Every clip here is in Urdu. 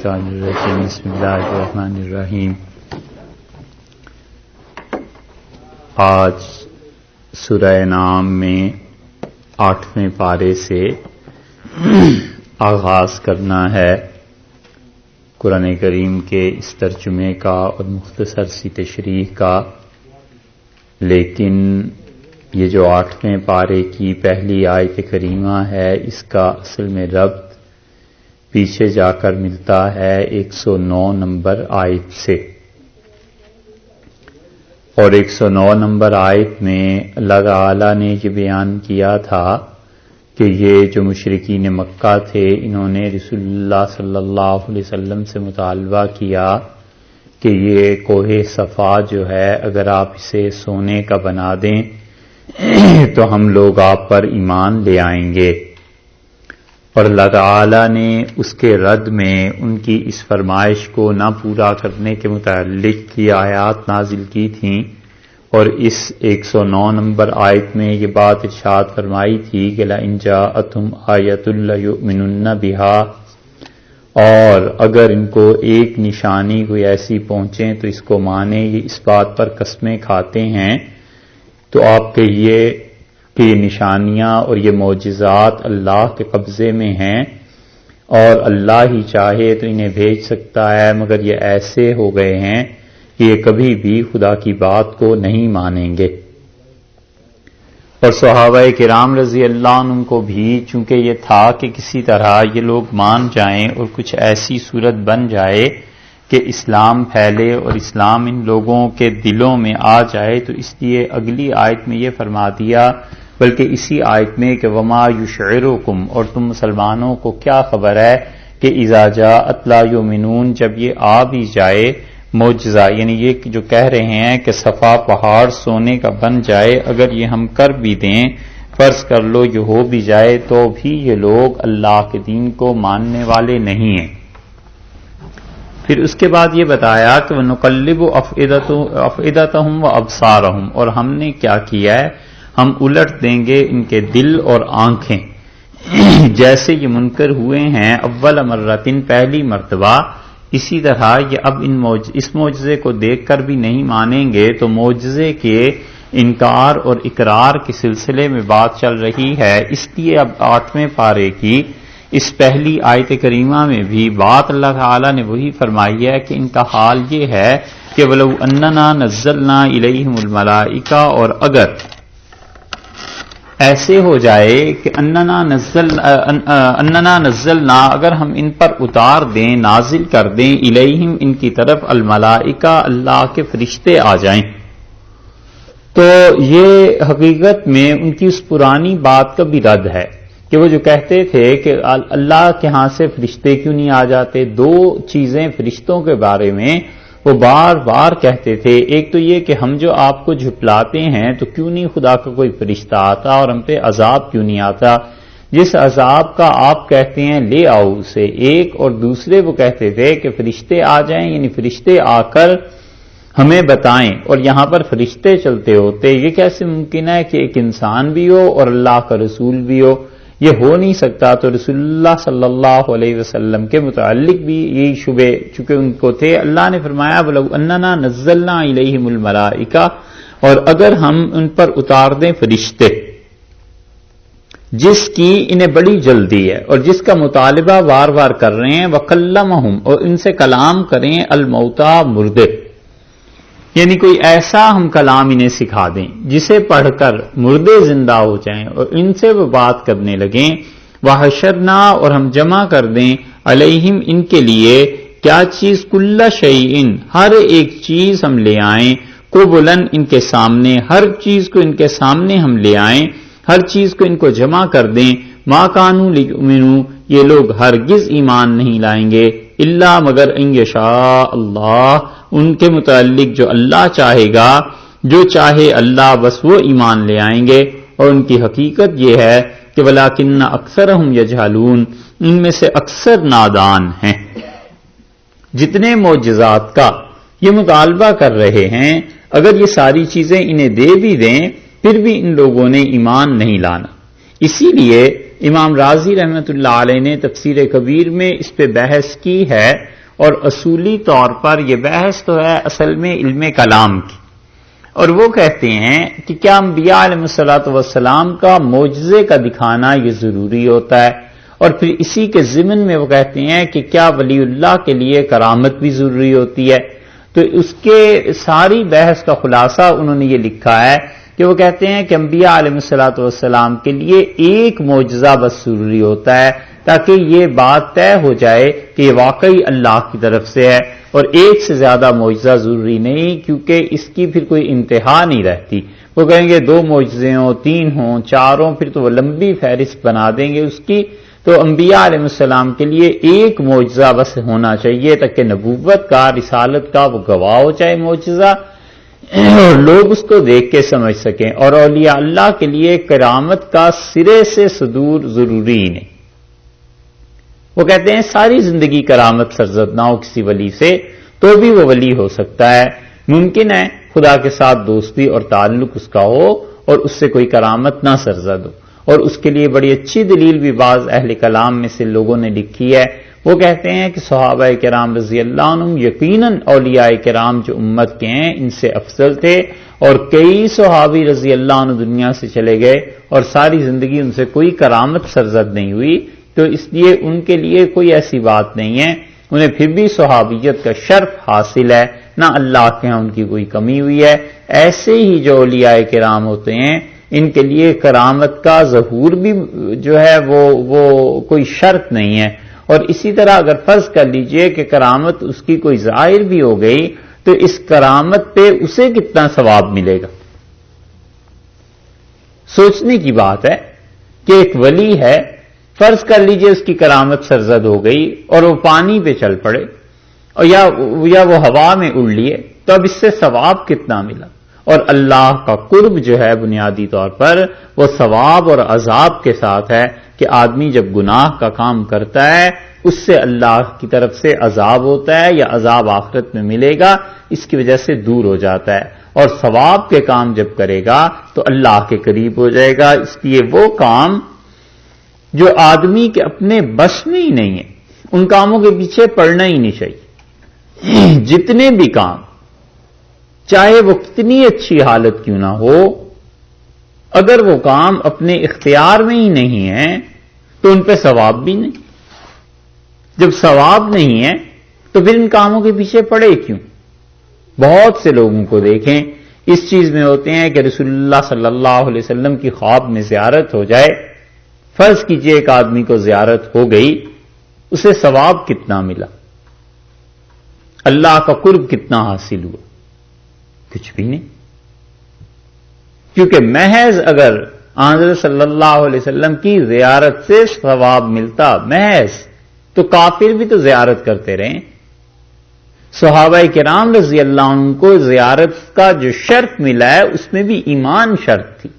الشیطان الرجیم بسم اللہ الرحمن الرحیم۔ آج سورہ نام میں 8ویں پارے سے آغاز کرنا ہے قرآن کریم کے اس ترجمے کا اور مختصر سی تشریح کا، لیکن یہ جو 8ویں پارے کی پہلی آیت کریمہ ہے اس کا اصل میں ربط پیچھے جا کر ملتا ہے 109 نمبر آیت سے، اور 109 نمبر آیت میں اللہ تعالیٰ نے یہ بیان کیا تھا کہ یہ جو مشرکین مکہ تھے انہوں نے رسول اللہ صلی اللہ علیہ وسلم سے مطالبہ کیا کہ یہ کوہ صفا جو ہے اگر آپ اسے سونے کا بنا دیں تو ہم لوگ آپ پر ایمان لے آئیں گے، اور اللہ تعالیٰ نے اس کے رد میں ان کی اس فرمائش کو نہ پورا کرنے کے متعلق کی آیات نازل کی تھیں، اور اس 109 نمبر آیت میں یہ بات ارشاد فرمائی تھی کہ لَإِن جَاءَتْهُمْ آیَةٌ لَّيُؤْمِنُنَّ بِهَا، اور اگر ان کو ایک نشانی کوئی ایسی پہنچے تو اس کو مانے، یہ اس بات پر قسمیں کھاتے ہیں، تو آپ کہیے کہ یہ نشانیاں اور یہ معجزات اللہ کے قبضے میں ہیں، اور اللہ ہی چاہے تو انہیں بھیج سکتا ہے، مگر یہ ایسے ہو گئے ہیں کہ یہ کبھی بھی خدا کی بات کو نہیں مانیں گے۔ اور صحابہ کرام رضی اللہ عنہ کو بھی چونکہ یہ تھا کہ کسی طرح یہ لوگ مان جائیں اور کچھ ایسی صورت بن جائے کہ اسلام پھیلے اور اسلام ان لوگوں کے دلوں میں آ جائے، تو اس لیے اگلی آیت میں یہ فرما دیا، بلکہ اسی آیت میں کہ وما یشعرکم، اور تم مسلمانوں کو کیا خبر ہے کہ اذا جاءت لا یؤمنون، جب یہ آ بھی جائے معجزہ، یعنی یہ جو کہہ رہے ہیں کہ صفا پہاڑ سونے کا بن جائے، اگر یہ ہم کر بھی دیں، فرض کر لو یہ ہو بھی جائے، تو بھی یہ لوگ اللہ کے دین کو ماننے والے نہیں ہیں۔ پھر اس کے بعد یہ بتایا کہ وَنُقَلِّبُ أَفْئِدَتَهُمْ وَأَبْصَارَهُمْ، اور ہم نے کیا کیا ہے، ہم الٹ دیں گے ان کے دل اور آنکھیں، جیسے یہ منکر ہوئے ہیں اول مرتين، پہلی مرتبہ، اسی طرح یہ اب اس معجزے کو دیکھ کر بھی نہیں مانیں گے، تو معجزے کے انکار اور اقرار کے سلسلے میں بات چل رہی ہے۔ اس لیے اب 8ویں پارے کی اس پہلی آیت کریمہ میں بھی بات اللہ تعالیٰ نے وہی فرمائی ہے کہ ان کا حال یہ ہے کہ وَلَوْ أَنَّنَا نَزَّلْنَا إِلَيْهِمُ الْمَلَائِكَةَ، اور اگر ایسے ہو جائے کہ اننا نزلنا، اگر ہم ان پر اتار دیں، نازل کر دیں، الیہم، ان کی طرف، الملائکہ، اللہ کے فرشتے آ جائیں، تو یہ حقیقت میں ان کی اس پرانی بات کا بھی رد ہے کہ وہ جو کہتے تھے کہ اللہ کے ہاں سے فرشتے کیوں نہیں آ جاتے۔ دو چیزیں فرشتوں کے بارے میں وہ بار بار کہتے تھے، ایک تو یہ کہ ہم جو آپ کو جھٹلاتے ہیں تو کیوں نہیں خدا کا کوئی فرشتہ آتا اور ہم پہ عذاب کیوں نہیں آتا، جس عذاب کا آپ کہتے ہیں لے آؤ اسے، ایک، اور دوسرے وہ کہتے تھے کہ فرشتے آ جائیں، یعنی فرشتے آ کر ہمیں بتائیں، اور یہاں پر فرشتے چلتے ہوتے، یہ کیسے ممکن ہے کہ ایک انسان بھی ہو اور اللہ کا رسول بھی ہو، یہ ہو نہیں سکتا۔ تو رسول اللہ صلی اللہ علیہ وسلم کے متعلق بھی یہی شبے چونکہ ان کو تھے، اللہ نے فرمایا وَلَوْ أَنَّنَا نَزَّلْنَا إِلَيْهِمُ الْمَلَائِكَةَ، اور اگر ہم ان پر اتار دیں فرشتے، جس کی انہیں بڑی جلدی ہے اور جس کا مطالبہ بار بار کر رہے ہیں، وَكَلَّمَهُمْ، اور ان سے کلام کریں، الْمَوْتَى، مردے، یعنی کوئی ایسا ہم کلام انہیں سکھا دیں جسے پڑھ کر مردے زندہ ہو جائیں اور ان سے وہ بات کرنے لگیں، وَحَشَرْنَا، اور ہم جمع کر دیں، علیہم، ان کے لیے، کیا چیز، کُلَّ شَیْءٍ، ہر ایک چیز ہم لے آئیں، قُبُلًا، ان کے سامنے، ہر چیز کو ان کے سامنے ہم لے آئیں، ہر چیز کو ان کو جمع کر دیں، مَا كَانُوا لِيُؤْمِنُوا، یہ لوگ ہرگز ایمان نہیں لائیں گے، الا، مگر، ان یشاء اللہ، ان کے متعلق جو اللہ چاہے گا، جو چاہے اللہ بس وہ ایمان لے آئیں گے۔ اور ان کی حقیقت یہ ہے کہ وَلَٰكِنَّ أَكْثَرَهُمْ يَجْهَلُونَ، ان میں سے اکثر نادان ہیں۔ جتنے معجزات کا یہ مطالبہ کر رہے ہیں، اگر یہ ساری چیزیں انہیں دے بھی دیں پھر بھی ان لوگوں نے ایمان نہیں لانا۔ اسی لیے امام رازی رحمۃ اللہ علیہ نے تفسیر کبیر میں اس پہ بحث کی ہے، اور اصولی طور پر یہ بحث تو ہے اصل میں علم کلام کی، اور وہ کہتے ہیں کہ کیا انبیاء علیہ الصلوۃ والسلام کا معجزے کا دکھانا یہ ضروری ہوتا ہے، اور پھر اسی کے ضمن میں وہ کہتے ہیں کہ کیا ولی اللہ کے لیے کرامت بھی ضروری ہوتی ہے۔ تو اس کے ساری بحث کا خلاصہ انہوں نے یہ لکھا ہے کہ وہ کہتے ہیں کہ انبیاء علیہ الصلوۃ والسلام کے لیے ایک معجزہ بس ضروری ہوتا ہے تاکہ یہ بات طے ہو جائے کہ یہ واقعی اللہ کی طرف سے ہے، اور ایک سے زیادہ معجزہ ضروری نہیں، کیونکہ اس کی پھر کوئی انتہا نہیں رہتی۔ وہ کہیں گے 2 معجزے ہوں، 3 ہوں، 4 ہوں، پھر تو وہ لمبی فہرست بنا دیں گے اس کی۔ تو انبیاء علیہ السلام کے لیے ایک معجزہ بس ہونا چاہیے تاکہ نبوت کا، رسالت کا وہ گواہ ہو چاہے معجزہ، اور لوگ اس کو دیکھ کے سمجھ سکیں، اور اولیاء اللہ کے لیے کرامت کا سرے سے صدور ضروری نہیں۔ وہ کہتے ہیں ساری زندگی کرامت سرزد نہ ہو کسی ولی سے تو بھی وہ ولی ہو سکتا ہے، ممکن ہے خدا کے ساتھ دوستی اور تعلق اس کا ہو اور اس سے کوئی کرامت نہ سرزد ہو، اور اس کے لیے بڑی اچھی دلیل بھی بعض اہل کلام میں سے لوگوں نے لکھی ہے۔ وہ کہتے ہیں کہ صحابہ کرام رضی اللہ عنہم یقیناً اولیاء کرام جو امت کے ہیں ان سے افضل تھے، اور کئی صحابی رضی اللہ عنہ دنیا سے چلے گئے اور ساری زندگی ان سے کوئی کرامت سرزد نہیں ہوئی، تو اس لیے ان کے لیے کوئی ایسی بات نہیں ہے، انہیں پھر بھی صحابیت کا شرف حاصل ہے، نہ اللہ کے ہاں ان کی کوئی کمی ہوئی ہے۔ ایسے ہی جو اولیاء کرام ہوتے ہیں ان کے لیے کرامت کا ظہور بھی جو ہے وہ کوئی شرط نہیں ہے، اور اسی طرح اگر فرض کر لیجئے کہ کرامت اس کی کوئی ظاہر بھی ہو گئی تو اس کرامت پہ اسے کتنا ثواب ملے گا۔ سوچنے کی بات ہے کہ ایک ولی ہے، فرض کر لیجئے اس کی کرامت سرزد ہو گئی اور وہ پانی پہ چل پڑے، اور یا وہ ہوا میں اڑ لیے، تو اب اس سے ثواب کتنا ملا؟ اور اللہ کا قرب جو ہے بنیادی طور پر وہ ثواب اور عذاب کے ساتھ ہے کہ آدمی جب گناہ کا کام کرتا ہے اس سے اللہ کی طرف سے عذاب ہوتا ہے یا عذاب آخرت میں ملے گا، اس کی وجہ سے دور ہو جاتا ہے، اور ثواب کے کام جب کرے گا تو اللہ کے قریب ہو جائے گا۔ اس لیے وہ کام جو آدمی کے اپنے بس میں ہی نہیں ہے ان کاموں کے پیچھے پڑنا ہی نہیں چاہیے۔ جتنے بھی کام چاہے وہ کتنی اچھی حالت کیوں نہ ہو، اگر وہ کام اپنے اختیار میں ہی نہیں ہے تو ان پہ ثواب بھی نہیں۔ جب ثواب نہیں ہے تو پھر ان کاموں کے پیچھے پڑے کیوں؟ بہت سے لوگوں کو دیکھیں اس چیز میں ہوتے ہیں کہ رسول اللہ صلی اللہ علیہ وسلم کی خواب میں زیارت ہو جائے، فرض کیجئے ایک آدمی کو زیارت ہو گئی، اسے ثواب کتنا ملا؟ اللہ کا قرب کتنا حاصل ہوا؟ کچھ بھی نہیں، کیونکہ محض اگر حضرت صلی اللہ علیہ وسلم کی زیارت سے ثواب ملتا محض، تو کافر بھی تو زیارت کرتے رہے۔ صحابہ کرام رضی اللہ عنہ کو زیارت کا جو شرط ملا ہے اس میں بھی ایمان شرط تھی،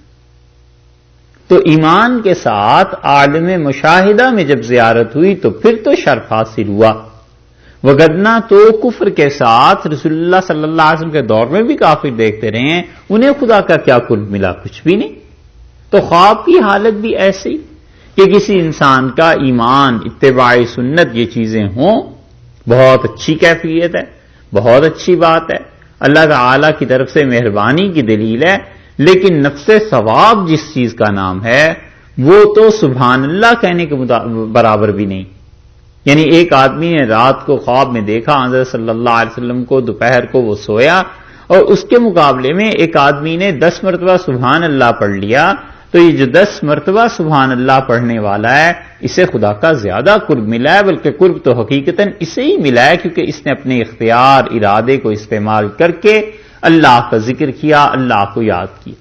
تو ایمان کے ساتھ عالم مشاہدہ میں جب زیارت ہوئی تو پھر تو شرف حاصل ہوا، وگرنہ تو کفر کے ساتھ رسول اللہ صلی اللہ علیہ وسلم کے دور میں بھی کافر دیکھتے رہے ہیں، انہیں خدا کا کیا قرب ملا؟ کچھ بھی نہیں۔ تو خواب کی حالت بھی ایسی کہ کسی انسان کا ایمان، اتباع سنت، یہ چیزیں ہوں، بہت اچھی کیفیت ہے، بہت اچھی بات ہے، اللہ تعالی کی طرف سے مہربانی کی دلیل ہے، لیکن نفس ثواب جس چیز کا نام ہے وہ تو سبحان اللہ کہنے کے برابر بھی نہیں۔ یعنی ایک آدمی نے رات کو خواب میں دیکھا حضرت صلی اللہ علیہ وسلم کو، دوپہر کو وہ سویا، اور اس کے مقابلے میں ایک آدمی نے 10 مرتبہ سبحان اللہ پڑھ لیا، تو یہ جو 10 مرتبہ سبحان اللہ پڑھنے والا ہے اسے خدا کا زیادہ قرب ملا ہے، بلکہ قرب تو حقیقتاً اسے ہی ملا ہے کیونکہ اس نے اپنے اختیار، ارادے کو استعمال کر کے اللہ کا ذکر کیا، اللہ کو یاد کیا۔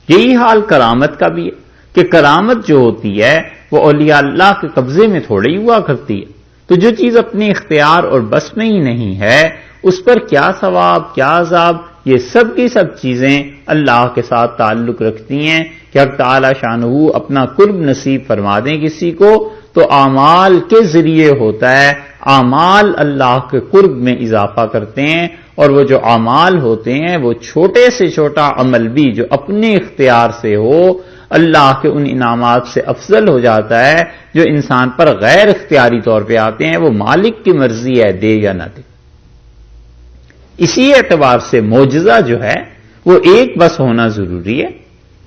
یہی حال کرامت کا بھی ہے کہ کرامت جو ہوتی ہے وہ اولیاء اللہ کے قبضے میں تھوڑی ہوا کرتی ہے، تو جو چیز اپنے اختیار اور بس میں ہی نہیں ہے اس پر کیا ثواب، کیا عذاب، یہ سب کی سب چیزیں اللہ کے ساتھ تعلق رکھتی ہیں کہ حق تعالی شانہ اپنا قرب نصیب فرما دیں کسی کو تو اعمال کے ذریعے ہوتا ہے، اعمال اللہ کے قرب میں اضافہ کرتے ہیں، اور وہ جو اعمال ہوتے ہیں وہ چھوٹے سے چھوٹا عمل بھی جو اپنے اختیار سے ہو، اللہ کے ان انعامات سے افضل ہو جاتا ہے جو انسان پر غیر اختیاری طور پہ آتے ہیں. وہ مالک کی مرضی ہے دے یا نہ دے. اسی اعتبار سے معجزہ جو ہے وہ ایک بس ہونا ضروری ہے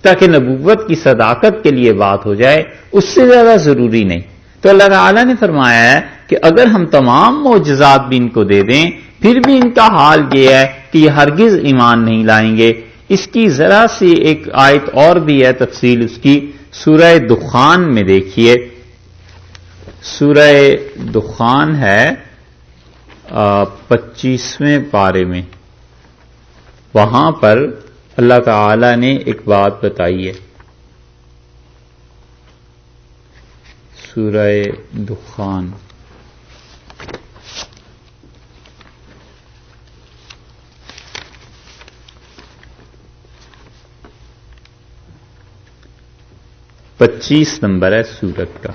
تاکہ نبوت کی صداقت کے لیے بات ہو جائے، اس سے زیادہ ضروری نہیں. تو اللہ تعالیٰ نے فرمایا ہے کہ اگر ہم تمام معجزات بھی ان کو دے دیں پھر بھی ان کا حال یہ ہے کہ یہ ہرگز ایمان نہیں لائیں گے. اس کی ذرا سی ایک آیت اور بھی ہے تفصیل اس کی، سورہ دخان میں دیکھیے. سورہ دخان ہے 25ویں پارے میں. وہاں پر اللہ تعالی نے ایک بات بتائی ہے. سورہ دخان پچیس نمبر ہے سورت کا.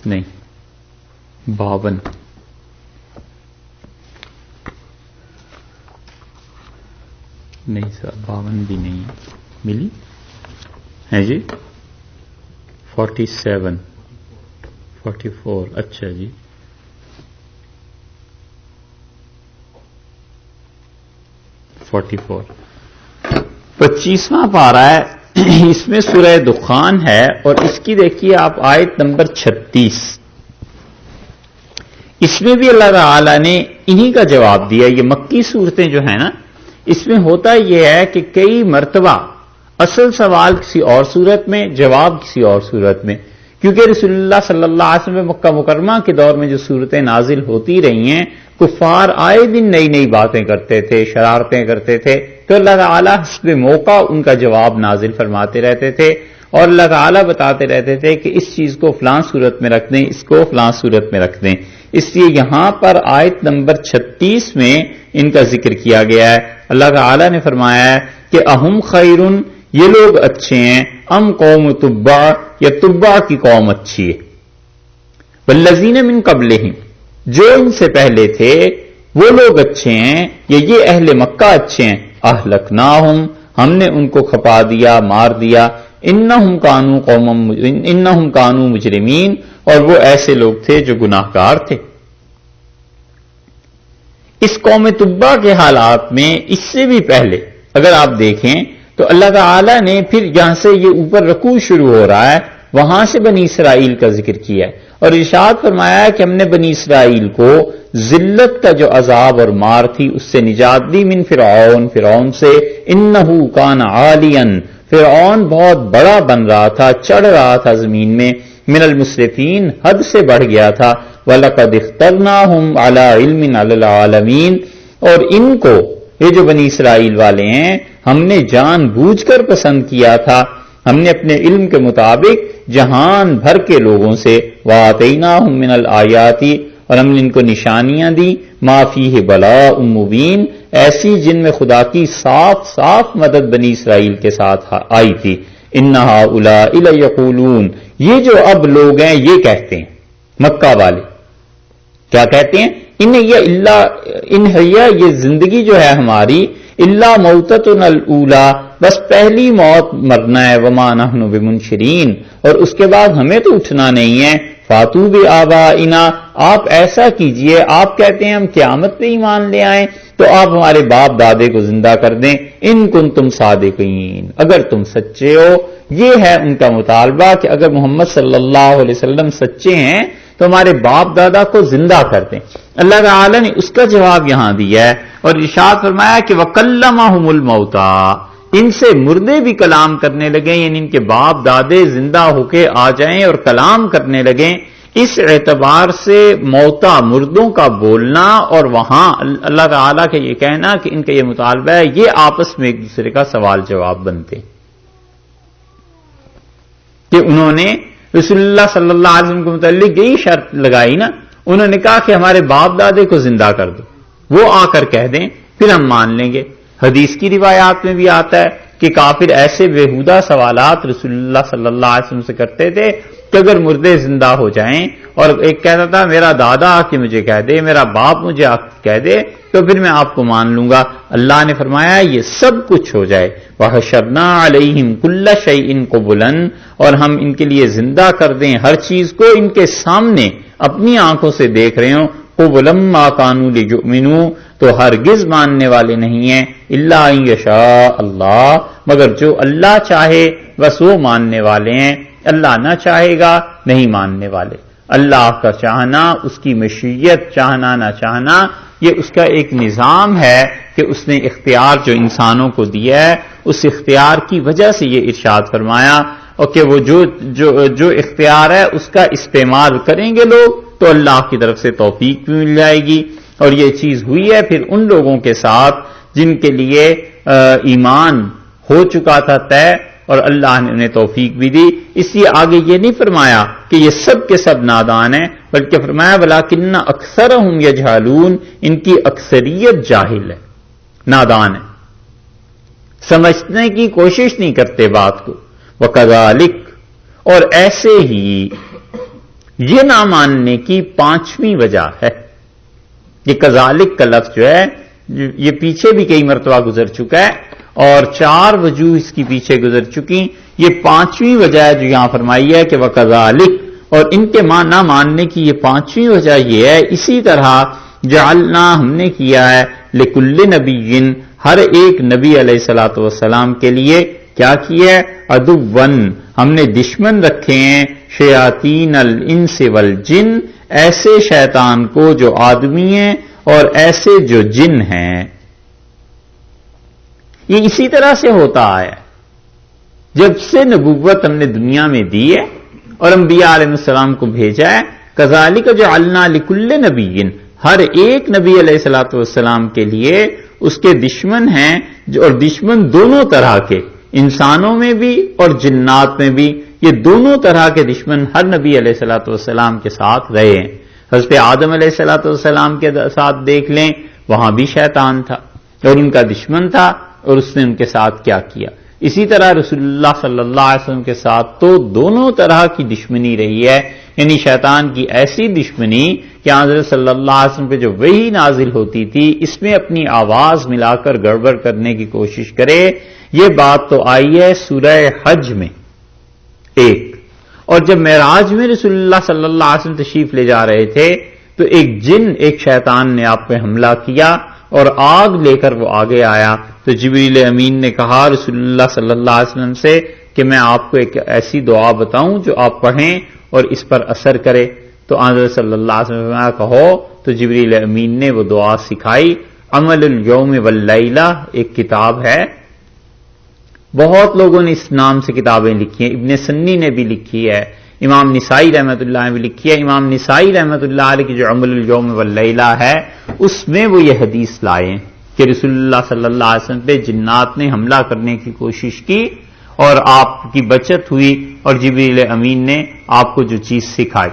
نہیں 52 نہیں سر 52 بھی نہیں ہے. ملی ہے جی 47 44 اچھا جی 44 25واں پارہ ہے. اس میں سورہ دخان ہے اور اس کی دیکھیے آپ آیت نمبر 36. اس میں بھی اللہ تعالی نے انہی کا جواب دیا. یہ مکی صورتیں جو ہیں نا اس میں ہوتا یہ ہے کہ کئی مرتبہ اصل سوال کسی اور صورت میں، جواب کسی اور صورت میں، کیونکہ رسول اللہ صلی اللہ علیہ وسلم مکہ مکرمہ کے دور میں جو صورتیں نازل ہوتی رہی ہیں کفار آئے دن نئی نئی باتیں کرتے تھے، شرارتیں کرتے تھے، تو اللہ تعالیٰ حسب موقع ان کا جواب نازل فرماتے رہتے تھے اور اللہ تعالیٰ بتاتے رہتے تھے کہ اس چیز کو فلاں صورت میں رکھ دیں، اس کو فلاں صورت میں رکھ دیں. اس لیے یہاں پر آیت نمبر 36 میں ان کا ذکر کیا گیا ہے. اللہ تعالیٰ نے فرمایا ہے کہ اہم خیرن، یہ لوگ اچھے ہیں، ام قوم تبع، یا تبع کی قوم اچھی ہے، والذین من قبلہم، جو ان سے پہلے تھے وہ لوگ اچھے ہیں، یا یہ اہل مکہ اچھے ہیں. اہلکناہم، ہم نے ان کو کھپا دیا، مار دیا. انہم کانوا مجرمین، اور وہ ایسے لوگ تھے جو گناہ گار تھے. اس قوم تبع کے حالات میں اس سے بھی پہلے اگر آپ دیکھیں تو اللہ تعالی نے پھر یہاں سے یہ اوپر رکوع شروع ہو رہا ہے، وہاں سے بنی اسرائیل کا ذکر کیا ہے اور ارشاد فرمایا ہے کہ ہم نے بنی اسرائیل کو ذلت کا جو عذاب اور مار تھی اس سے نجات دی. من فرعون سے، انہو کان عالیا، فرعون بہت بڑا بن رہا تھا، چڑھ رہا تھا زمین میں. من المسرفین، حد سے بڑھ گیا تھا. وَلَقَدْ اخْتَرْنَاهُمْ عَلَىٰ عِلْمٍ عَلَى الْعَالَمِينَ، اور ان کو، یہ جو بنی اسرائیل والے ہیں، ہم نے جان بوجھ کر پسند کیا تھا، ہم نے اپنے علم کے مطابق جہان بھر کے لوگوں سے. وَآتَيْنَاهُمْ مِنَ الْآيَاتِ، اور ہم نے ان کو نشانیاں دی. مَا فِيهِ بَلَاءٌ مُبِينٌ، ایسی جن میں خدا کی صاف صاف مدد بنی اسرائیل کے ساتھ آئی تھی. إِنَّ هَٰؤُلَاءِ لَيَقُولُونَ، یہ جو اب لوگ ہیں یہ کہتے ہیں، مکہ والے کیا کہتے ہیں؟ یہ زندگی جو ہے ہماری، الا موتتنا الاولی، بس پہلی موت مرنا ہے. وما نحن بمنشرین، اور اس کے بعد ہمیں تو اٹھنا نہیں ہے. فاتو بآبائنا، آپ ایسا کیجئے، آپ کہتے ہیں ہم قیامت پہ ایمان لے آئیں تو آپ ہمارے باپ دادے کو زندہ کر دیں. ان کنتم صادقین، اگر تم سچے ہو. یہ ہے ان کا مطالبہ کہ اگر محمد صلی اللہ علیہ وسلم سچے ہیں تو ہمارے باپ دادا کو زندہ کر دیں. اللہ تعالی نے اس کا جواب یہاں دیا ہے اور ارشاد فرمایا کہ وَكَلَّمَهُمُ الْمَوْتَى، ان سے مردے بھی کلام کرنے لگے، یعنی ان کے باپ دادے زندہ ہو کے آ جائیں اور کلام کرنے لگیں. اس اعتبار سے موتا، مردوں کا بولنا اور وہاں اللہ تعالیٰ کا یہ کہنا کہ ان کا یہ مطالبہ ہے، یہ آپس میں ایک دوسرے کا سوال جواب بنتے کہ انہوں نے رسول اللہ صلی اللہ علیہ وسلم کے متعلق یہی شرط لگائی نا. انہوں نے کہا کہ ہمارے باپ دادے کو زندہ کر دو، وہ آ کر کہہ دیں پھر ہم مان لیں گے. حدیث کی روایات میں بھی آتا ہے کہ کافر ایسے بےہودہ سوالات رسول اللہ صلی اللہ علیہ وسلم سے کرتے تھے کہ اگر مردے زندہ ہو جائیں اور ایک کہتا تھا میرا دادا آ کے مجھے کہہ دے، میرا باپ مجھے آ کے کہہ دے تو پھر میں آپ کو مان لوں گا، اللہ نے فرمایا یہ سب کچھ ہو جائے۔ وَحَشَرْنَا عَلَيْهِمْ كُلَّ شَيْءٍ قُبُلًا، اور ہم ان کے لیے زندہ کر دیں ہر چیز کو ان کے سامنے اپنی آنکھوں سے دیکھ رہے ہوں، قُبُلًا مَا كَانُوا لِيُؤْمِنُوا، تو ہرگز ماننے والے نہیں ہیں، الا ان یشاء اللہ، مگر جو اللہ چاہے بس وہ ماننے والے ہیں، اللہ نہ چاہے گا نہیں ماننے والے۔ اللہ کا چاہنا، اس کی مشیت، چاہنا نہ چاہنا، یہ اس کا ایک نظام ہے کہ اس نے اختیار جو انسانوں کو دیا ہے، اس اختیار کی وجہ سے یہ ارشاد فرمایا، اور کہ وہ جو اختیار ہے اس کا استعمال کریں گے لوگ تو اللہ کی طرف سے توفیق بھی مل جائے گی۔ اور یہ چیز ہوئی ہے پھر ان لوگوں کے ساتھ جن کے لیے ایمان ہو چکا تھا طے، اور اللہ نے انہیں توفیق بھی دی۔ اس لیے آگے یہ نہیں فرمایا کہ یہ سب کے سب نادان ہیں، بلکہ فرمایا وَلَٰكِنَّ أَكْثَرَهُمْ يَجْهَلُونَ، ان کی اکثریت جاہل ہے، نادان ہے، سمجھنے کی کوشش نہیں کرتے بات کو۔ وَكَذَٰلِكَ، اور ایسے ہی یہ نہ ماننے کی پانچویں وجہ ہے۔ یہ کذالک کا لفظ جو ہے یہ پیچھے بھی کئی مرتبہ گزر چکا ہے، اور 4 وجوہ اس کی پیچھے گزر چکی، یہ پانچویں وجہ ہے جو یہاں فرمائی ہے کہ وَكَذَٰلِكَ، اور ان کے نہ ماننے کی یہ پانچویں وجہ یہ ہے، اسی طرح جعلنا، ہم نے کیا ہے، لِكُلِّ نَبِيٍّ، ہر ایک نبی علیہ الصلوۃ والسلام کے لیے کیا کیا ہے، عدوًّا، ہم نے دشمن رکھے ہیں، شیاطین الانس والجن، ایسے شیطان کو جو آدمی ہیں اور ایسے جو جن ہیں۔ یہ اسی طرح سے ہوتا آیا ہے، جب سے نبوت ہم نے دنیا میں دی ہے اور انبیاء علیہ السلام کو بھیجا ہے، کذالک جعلنا لکل نبی، ہر ایک نبی علیہ الصلوۃ والسلام کے لیے اس کے دشمن ہیں، اور دشمن دونوں طرح کے، انسانوں میں بھی اور جنات میں بھی، یہ دونوں طرح کے دشمن ہر نبی علیہ الصلوۃ والسلام کے ساتھ رہے ہیں۔ حضرت آدم علیہ الصلوۃ والسلام کے ساتھ دیکھ لیں، وہاں بھی شیطان تھا اور ان کا دشمن تھا، اور اس نے ان کے ساتھ کیا کیا۔ اسی طرح رسول اللہ صلی اللہ علیہ وسلم کے ساتھ تو دونوں طرح کی دشمنی رہی ہے، یعنی شیطان کی ایسی دشمنی کہ حضرت صلی اللہ علیہ وسلم پہ جو وحی نازل ہوتی تھی اس میں اپنی آواز ملا کر گڑبڑ کرنے کی کوشش کرے۔ یہ بات تو آئی ہے سورہ حج میں ایک، اور جب معراج میں رسول اللہ صلی اللہ علیہ وسلم تشریف لے جا رہے تھے تو ایک شیطان نے آپ پہ حملہ کیا اور آگ لے کر وہ آگے آیا، تو جبریل امین نے کہا رسول اللہ صلی اللہ علیہ وسلم سے کہ میں آپ کو ایک ایسی دعا بتاؤں جو آپ پڑھیں اور اس پر اثر کرے، تو حضرت صلی اللہ علیہ وسلم نے کہو، تو جبریل امین نے وہ دعا سکھائی۔ عمل الیوم واللیلہ ایک کتاب ہے، بہت لوگوں نے اس نام سے کتابیں لکھی ہیں، ابن سنی نے بھی لکھی ہے، امام نسائی رحمۃ اللہ نے بھی لکھی ہے۔ امام نسائی رحمۃ اللہ علیہ کی جو عمل الیوم واللیلہ ہے اس میں وہ یہ حدیث لائے ہیں کہ رسول اللہ صلی اللہ علیہ وسلم پہ جنات نے حملہ کرنے کی کوشش کی اور آپ کی بچت ہوئی، اور جبریل امین نے آپ کو جو چیز سکھائی۔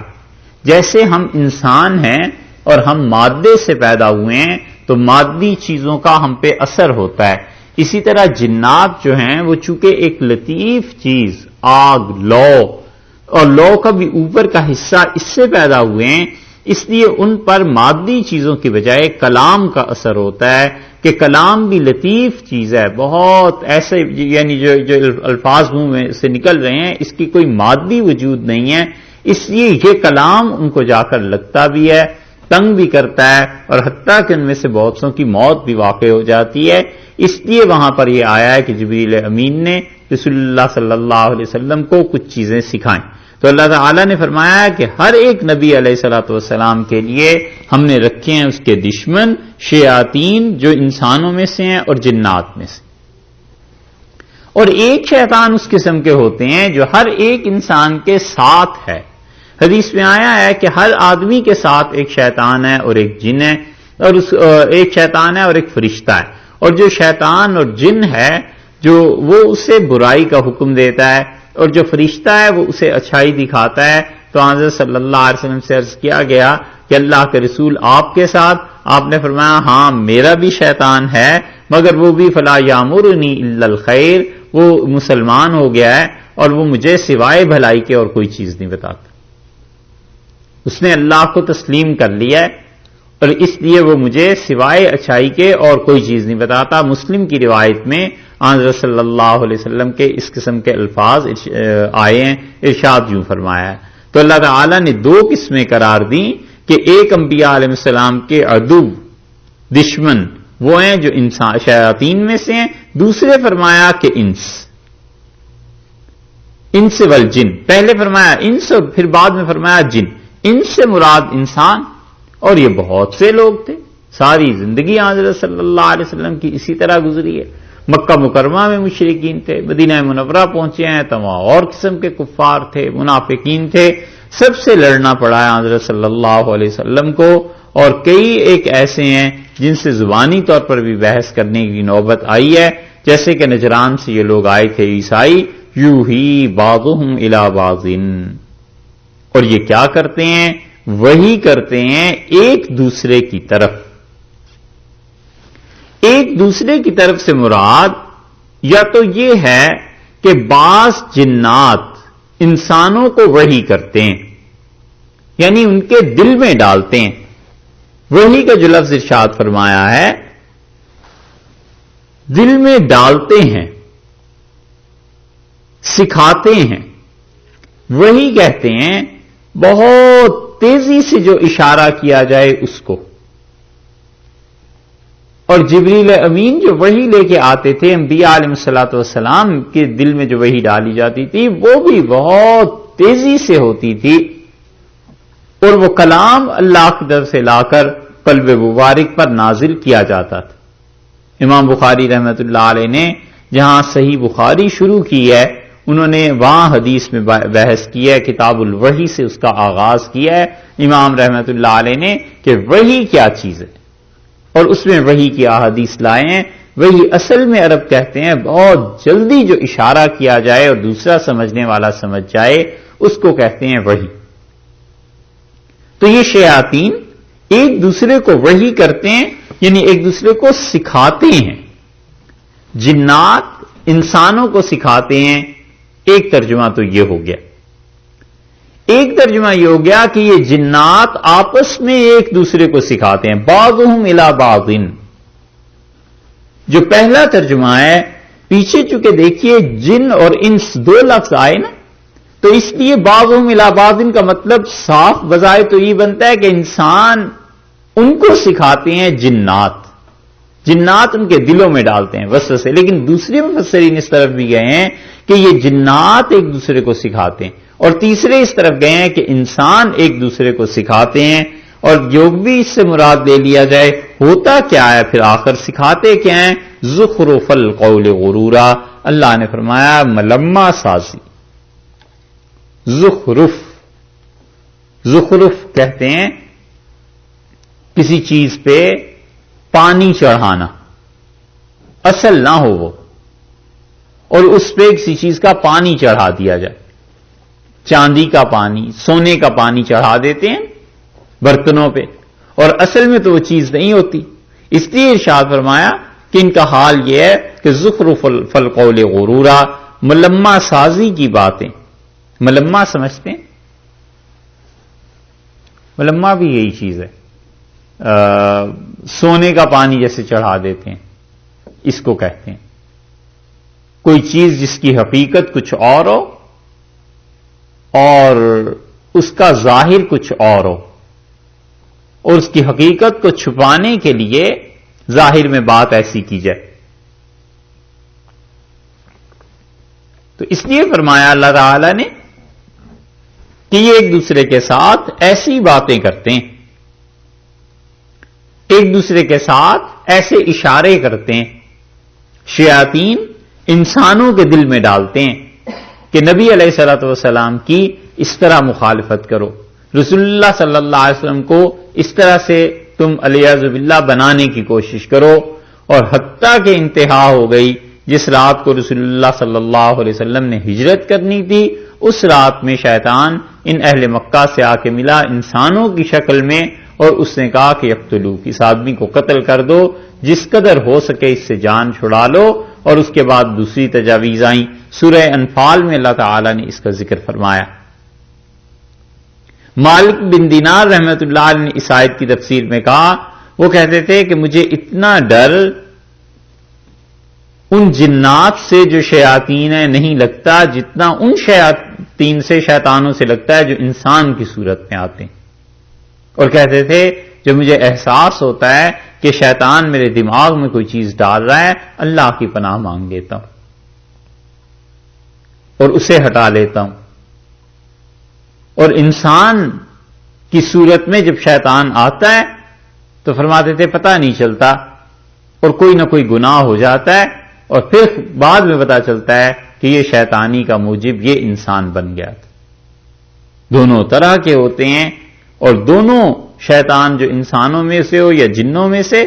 جیسے ہم انسان ہیں اور ہم مادے سے پیدا ہوئے ہیں تو مادی چیزوں کا ہم پہ اثر ہوتا ہے، اسی طرح جنات جو ہیں وہ چونکہ ایک لطیف چیز آگ، لو، اور لو کا بھی اوپر کا حصہ اس سے پیدا ہوئے ہیں، اس لیے ان پر مادی چیزوں کی بجائے کلام کا اثر ہوتا ہے کہ کلام بھی لطیف چیز ہے، بہت ایسے یعنی جو الفاظ منہ میں سے نکل رہے ہیں اس کی کوئی مادی وجود نہیں ہے، اس لیے یہ کلام ان کو جا کر لگتا بھی ہے، تنگ بھی کرتا ہے، اور حتیٰ کہ ان میں سے بہت سوں کی موت بھی واقع ہو جاتی ہے۔ اس لیے وہاں پر یہ آیا ہے کہ جبریل امین نے رسول اللہ صلی اللہ علیہ وسلم کو کچھ چیزیں سکھائیں۔ تو اللہ تعالیٰ نے فرمایا کہ ہر ایک نبی علیہ الصلوۃ والسلام کے لیے ہم نے رکھے ہیں اس کے دشمن، شیاطین جو انسانوں میں سے ہیں اور جنات میں سے، اور ایک شیطان اس قسم کے ہوتے ہیں جو ہر ایک انسان کے ساتھ ہے۔ حدیث میں آیا ہے کہ ہر آدمی کے ساتھ ایک شیطان ہے اور ایک جن ہے، اور ایک شیطان ہے اور ایک فرشتہ ہے، اور جو شیطان اور جن ہے جو وہ اسے برائی کا حکم دیتا ہے، اور جو فرشتہ ہے وہ اسے اچھائی دکھاتا ہے۔ تو حضرت صلی اللہ علیہ وسلم سے عرض کیا گیا کہ اللہ کے رسول آپ کے ساتھ؟ آپ نے فرمایا ہاں میرا بھی شیطان ہے، مگر وہ بھی فلا یامرنی الا الخیر، وہ مسلمان ہو گیا ہے اور وہ مجھے سوائے بھلائی کے اور کوئی چیز نہیں بتاتا. اس نے اللہ کو تسلیم کر لیا ہے اور اس لیے وہ مجھے سوائے اچھائی کے اور کوئی چیز نہیں بتاتا. مسلم کی روایت میں حضرت صلی اللہ علیہ وسلم کے اس قسم کے الفاظ آئے ہیں. ارشاد یوں فرمایا ہے. تو اللہ تعالیٰ نے دو قسمیں قرار دیں کہ ایک انبیاء علیہ السلام کے عدو دشمن وہ ہیں جو انسان شیاطین میں سے ہیں. دوسرے فرمایا کہ انس والجن. پہلے فرمایا انس اور پھر بعد میں فرمایا جن. انس سے مراد انسان اور یہ بہت سے لوگ تھے. ساری زندگی حضرت صلی اللہ علیہ وسلم کی اسی طرح گزری ہے. مکہ مکرمہ میں مشرکین تھے, مدینہ منورہ پہنچے ہیں تو وہاں اور قسم کے کفار تھے, منافقین تھے. سب سے لڑنا پڑا ہے حضرت صلی اللہ علیہ وسلم کو. اور کئی ایک ایسے ہیں جن سے زبانی طور پر بھی بحث کرنے کی نوبت آئی ہے, جیسے کہ نجران سے یہ لوگ آئے تھے عیسائی. یوحی بعضهم الی بعض. اور یہ کیا کرتے ہیں؟ وہی کرتے ہیں ایک دوسرے کی طرف. ایک دوسرے کی طرف سے مراد یا تو یہ ہے کہ بعض جنات انسانوں کو وحی کرتے ہیں, یعنی ان کے دل میں ڈالتے ہیں. وحی کا جو لفظ ارشاد فرمایا ہے دل میں ڈالتے ہیں, سکھاتے ہیں. وحی کہتے ہیں بہت تیزی سے جو اشارہ کیا جائے اس کو. اور جبریل امین جو وحی لے کے آتے تھے انبیاء علیہ الصلوۃ والسلام کے دل میں جو وحی ڈالی جاتی تھی وہ بھی بہت تیزی سے ہوتی تھی, اور وہ کلام اللہ کی طرف سے لا کر قلب مبارک پر نازل کیا جاتا تھا. امام بخاری رحمۃ اللہ علیہ نے جہاں صحیح بخاری شروع کی ہے انہوں نے وہاں حدیث میں بحث کی ہے, کتاب الوحی سے اس کا آغاز کیا ہے امام رحمۃ اللہ علیہ نے کہ وحی کیا چیز ہے, اور اس میں وحی کی احادیث لائے ہیں. وحی اصل میں عرب کہتے ہیں بہت جلدی جو اشارہ کیا جائے اور دوسرا سمجھنے والا سمجھ جائے اس کو کہتے ہیں وحی. تو یہ شیاطین ایک دوسرے کو وحی کرتے ہیں, یعنی ایک دوسرے کو سکھاتے ہیں. جنات انسانوں کو سکھاتے ہیں. ایک ترجمہ تو یہ ہو گیا. ایک ترجمہ یہ ہو گیا کہ یہ جنات آپس میں ایک دوسرے کو سکھاتے ہیں. بعضهم الی بعض. جو پہلا ترجمہ ہے پیچھے چونکہ دیکھیے جن اور انس دو لفظ آئے نا, تو اس لیے بعضهم الی بعض کا مطلب صاف بظاہر تو یہ بنتا ہے کہ انسان ان کو سکھاتے ہیں. جنات ان کے دلوں میں ڈالتے ہیں وسوسے. لیکن دوسرے مفسرین اس طرف بھی گئے ہیں کہ یہ جنات ایک دوسرے کو سکھاتے ہیں, اور تیسرے اس طرف گئے ہیں کہ انسان ایک دوسرے کو سکھاتے ہیں. اور جو بھی اس سے مراد لے لیا جائے ہوتا کیا ہے پھر آخر سکھاتے کیا ہیں؟ زخرف القول غرورا. اللہ نے فرمایا ملما سازی. زخرف کہتے ہیں کسی چیز پہ پانی چڑھانا, اصل نہ ہو وہ, اور اس پہ کسی چیز کا پانی چڑھا دیا جائے. چاندی کا پانی, سونے کا پانی چڑھا دیتے ہیں برتنوں پہ, اور اصل میں تو وہ چیز نہیں ہوتی. اس لیے ارشاد فرمایا کہ ان کا حال یہ ہے کہ زخرف القول غرورا, ملما سازی کی باتیں. ملما سمجھتے ہیں؟ ملما بھی یہی چیز ہے, سونے کا پانی جیسے چڑھا دیتے ہیں اس کو کہتے ہیں. کوئی چیز جس کی حقیقت کچھ اور ہو اور اس کا ظاہر کچھ اور ہو, اور اس کی حقیقت کو چھپانے کے لیے ظاہر میں بات ایسی کی جائے. تو اس لیے فرمایا اللہ تعالی نے کہ یہ ایک دوسرے کے ساتھ ایسی باتیں کرتے ہیں, ایک دوسرے کے ساتھ ایسے اشارے کرتے ہیں. شیاطین انسانوں کے دل میں ڈالتے ہیں کہ نبی علیہ الصلوۃ والسلام کی اس طرح مخالفت کرو, رسول اللہ صلی اللہ علیہ وسلم کو اس طرح سے تم علیاذ باللہ بنانے کی کوشش کرو. اور حتیٰ کہ انتہا ہو گئی جس رات کو رسول اللہ صلی اللہ علیہ وسلم نے ہجرت کرنی تھی اس رات میں شیطان ان اہل مکہ سے آ کے ملا انسانوں کی شکل میں, اور اس نے کہا کہ یقتلو, اس آدمی کو قتل کر دو, جس قدر ہو سکے اس سے جان چھڑا لو. اور اس کے بعد دوسری تجاویز آئیں. سورہ انفال میں اللہ تعالی نے اس کا ذکر فرمایا. مالک بن دینار رحمت اللہ علیہ نے اس آیت کی تفسیر میں کہا، وہ کہتے تھے کہ مجھے اتنا ڈر ان جنات سے جو شیاطین ہیں نہیں لگتا جتنا ان شیاطین سے، شیطانوں سے لگتا ہے جو انسان کی صورت میں آتے ہیں. اور کہتے تھے جب مجھے احساس ہوتا ہے کہ شیطان میرے دماغ میں کوئی چیز ڈال رہا ہے، اللہ کی پناہ مانگ لیتا ہوں اور اسے ہٹا لیتا ہوں. اور انسان کی صورت میں جب شیطان آتا ہے تو فرماتے تھے پتہ نہیں چلتا اور کوئی نہ کوئی گناہ ہو جاتا ہے اور پھر بعد میں پتہ چلتا ہے کہ یہ شیطانی کا موجب یہ انسان بن گیا تھا. دونوں طرح کے ہوتے ہیں اور دونوں شیطان جو انسانوں میں سے ہو یا جنوں میں سے،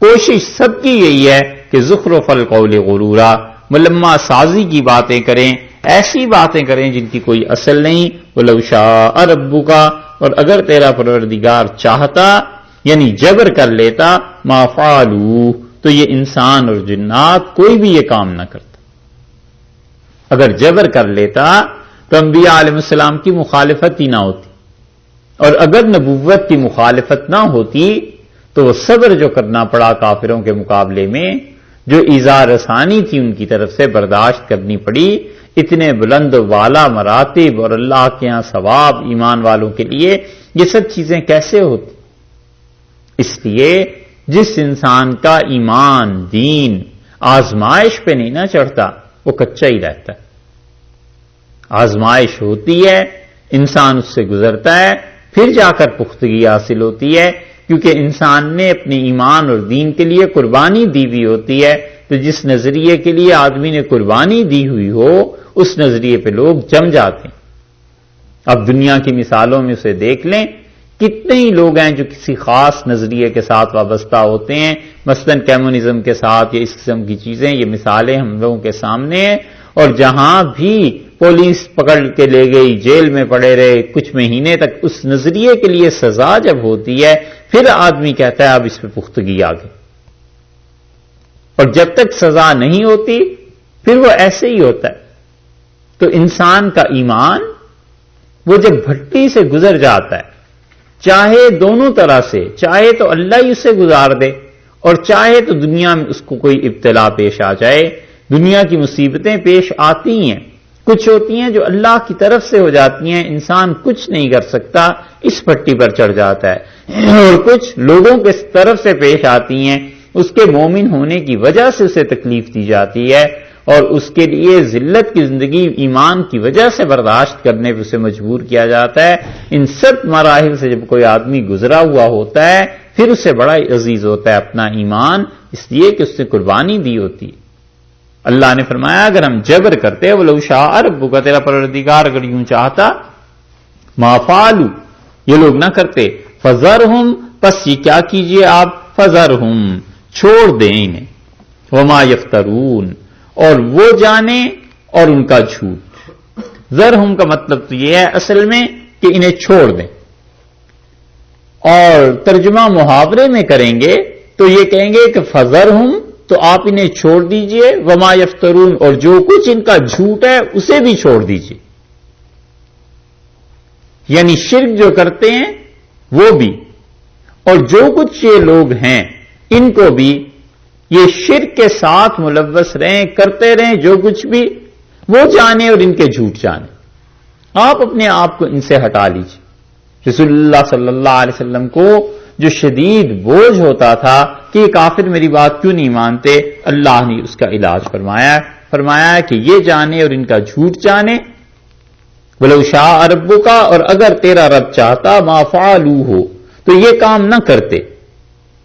کوشش سب کی یہی ہے کہ زخرف القول غرورا، ملمہ سازی کی باتیں کریں، ایسی باتیں کریں جن کی کوئی اصل نہیں. وَلَوْ شَاءَ رَبُّكَ، اور اگر تیرا پروردگار چاہتا یعنی جبر کر لیتا، مَا فَعَلُوا، تو یہ انسان اور جنات کوئی بھی یہ کام نہ کرتا. اگر جبر کر لیتا تو انبیاء علیہ السلام کی مخالفت ہی نہ ہوتی، اور اگر نبوت کی مخالفت نہ ہوتی تو وہ صبر جو کرنا پڑا کافروں کے مقابلے میں، جو ایذا رسانی تھی ان کی طرف سے برداشت کرنی پڑی، اتنے بلند و والا مراتب اور اللہ کے یہاں ثواب ایمان والوں کے لیے، یہ سب چیزیں کیسے ہوتی؟ اس لیے جس انسان کا ایمان دین آزمائش پہ نہیں نہ چڑھتا وہ کچا ہی رہتا ہے. آزمائش ہوتی ہے، انسان اس سے گزرتا ہے، پھر جا کر پختگی حاصل ہوتی ہے، کیونکہ انسان نے اپنے ایمان اور دین کے لیے قربانی دی ہوئی ہوتی ہے. تو جس نظریے کے لیے آدمی نے قربانی دی ہوئی ہو اس نظریے پہ لوگ جم جاتے ہیں. اب دنیا کی مثالوں میں اسے دیکھ لیں، کتنے ہی لوگ ہیں جو کسی خاص نظریے کے ساتھ وابستہ ہوتے ہیں، مثلا کمیونزم کے ساتھ یا اس قسم کی چیزیں. یہ مثالیں ہم لوگوں کے سامنے ہیں. اور جہاں بھی پولیس پکڑ کے لے گئی، جیل میں پڑے رہے کچھ مہینے تک، اس نظریے کے لیے سزا جب ہوتی ہے پھر آدمی کہتا ہے اب اس پہ پختگی آ گئی. اور جب تک سزا نہیں ہوتی پھر وہ ایسے ہی ہوتا ہے. تو انسان کا ایمان وہ جب بھٹی سے گزر جاتا ہے، چاہے دونوں طرح سے، چاہے تو اللہ ہی اسے گزار دے اور چاہے تو دنیا میں اس کو کوئی ابتلا پیش آ جائے. دنیا کی مصیبتیں پیش آتی ہیں، کچھ ہوتی ہیں جو اللہ کی طرف سے ہو جاتی ہیں، انسان کچھ نہیں کر سکتا، اس پٹی پر چڑھ جاتا ہے. اور کچھ لوگوں کے طرف سے پیش آتی ہیں، اس کے مومن ہونے کی وجہ سے اسے تکلیف دی جاتی ہے اور اس کے لیے ذلت کی زندگی ایمان کی وجہ سے برداشت کرنے پہ اسے مجبور کیا جاتا ہے. ان سب مراحل سے جب کوئی آدمی گزرا ہوا ہوتا ہے پھر اسے بڑا عزیز ہوتا ہے اپنا ایمان، اس لیے کہ اس نے قربانی دی ہوتی ہے. اللہ نے فرمایا اگر ہم جبر کرتے وَلَوْ شَاءَ رَبُّكَ، تیرا پروردگار اگر یوں چاہتا، مَا فَعَلُوا، یہ لوگ نہ کرتے. فَذَرْهُمْ، پس یہ کیا کیجئے آپ، فَذَرْهُمْ، چھوڑ دیں انہیں، وَمَا يَفْتَرُونَ، اور وہ جانے اور ان کا جھوٹ. ذرہم کا مطلب تو یہ ہے اصل میں کہ انہیں چھوڑ دیں، اور ترجمہ محاورے میں کریں گے تو یہ کہیں گے کہ فذرہم، تو آپ انہیں چھوڑ دیجئے، وما یفترون، اور جو کچھ ان کا جھوٹ ہے اسے بھی چھوڑ دیجئے. یعنی شرک جو کرتے ہیں وہ بھی، اور جو کچھ یہ لوگ ہیں ان کو بھی یہ شرک کے ساتھ ملوث رہیں، کرتے رہیں جو کچھ بھی، وہ جانے اور ان کے جھوٹ جانے. آپ اپنے آپ کو ان سے ہٹا لیجیے. رسول اللہ صلی اللہ علیہ وسلم کو جو شدید بوجھ ہوتا تھا کہ یہ کافر میری بات کیوں نہیں مانتے، اللہ نے اس کا علاج فرمایا کہ یہ جانے اور ان کا جھوٹ جانے. وَلَوْ شَاءَ رَبُّكَ، اور اگر تیرا رب چاہتا، مَا فَعَلُوهُ، تو یہ کام نہ کرتے.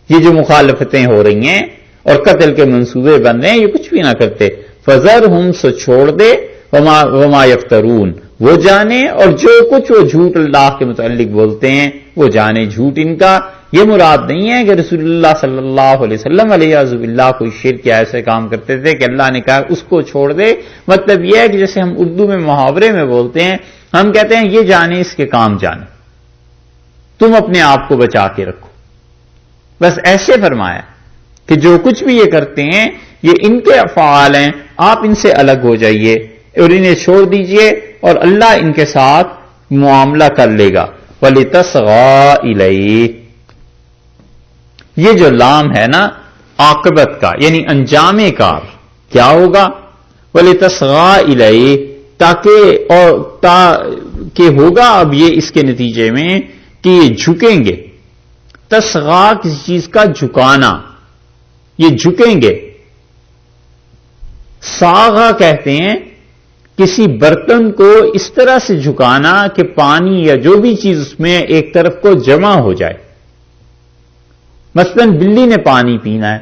یہ جو مخالفتیں ہو رہی ہیں اور قتل کے منصوبے بن رہے ہیں یہ کچھ بھی نہ کرتے. فَذَرْهُمْ، سو چھوڑ دے، وَمَا يَفْتَرُونَ، وہ جانے اور جو کچھ وہ جھوٹ اللہ کے متعلق بولتے ہیں وہ جانے جھوٹ ان کا. یہ مراد نہیں ہے کہ رسول اللہ صلی اللہ علیہ وسلم علیہ باللہ کوئی شرک یا ایسے کام کرتے تھے کہ اللہ نے کہا اس کو چھوڑ دے. مطلب یہ ہے کہ جیسے ہم اردو میں محاورے میں بولتے ہیں، ہم کہتے ہیں یہ جانے اس کے کام جانے، تم اپنے آپ کو بچا کے رکھو. بس ایسے فرمایا کہ جو کچھ بھی یہ کرتے ہیں یہ ان کے افعال ہیں، آپ ان سے الگ ہو جائیے اور انہیں چھوڑ دیجئے اور اللہ ان کے ساتھ معاملہ کر لے گا. وَلِتَصْغَىٰ إِلَيْهِ، یہ جو لام ہے نا عاقبت کا یعنی انجام کار کیا ہوگا؟ وَلِتَصْغَىٰ إِلَيْهِ، تاکہ ہوگا اب یہ اس کے نتیجے میں کہ یہ جھکیں گے. تصغیٰ کسی چیز کا جھکانا، یہ جھکیں گے. صاغہ کہتے ہیں کسی برتن کو اس طرح سے جھکانا کہ پانی یا جو بھی چیز اس میں ایک طرف کو جمع ہو جائے. مثلا بلی نے پانی پینا ہے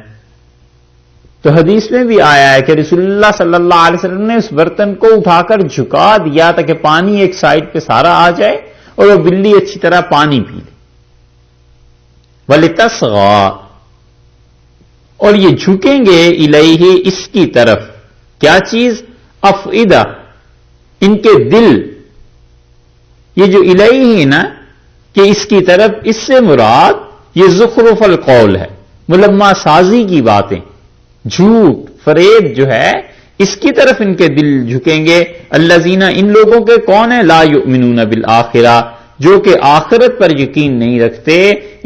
تو حدیث میں بھی آیا ہے کہ رسول اللہ صلی اللہ علیہ وسلم نے اس برتن کو اٹھا کر جھکا دیا تاکہ پانی ایک سائڈ پہ سارا آ جائے اور وہ بلی اچھی طرح پانی پی لے. وَلِتَصْغَىٰ، اور یہ جھکیں گے الیہ، اس کی طرف. کیا چیز؟ افئدہ، ان کے دل. یہ جو الیہ ہے نا کہ اس کی طرف، اس سے مراد یہ زخرف القول ہے، ملمہ سازی کی باتیں، جھوٹ فریب جو ہے اس کی طرف ان کے دل جھکیں گے. الذین، ان لوگوں کے کون ہیں؟ لا یؤمنون بالآخرہ، جو کہ آخرت پر یقین نہیں رکھتے،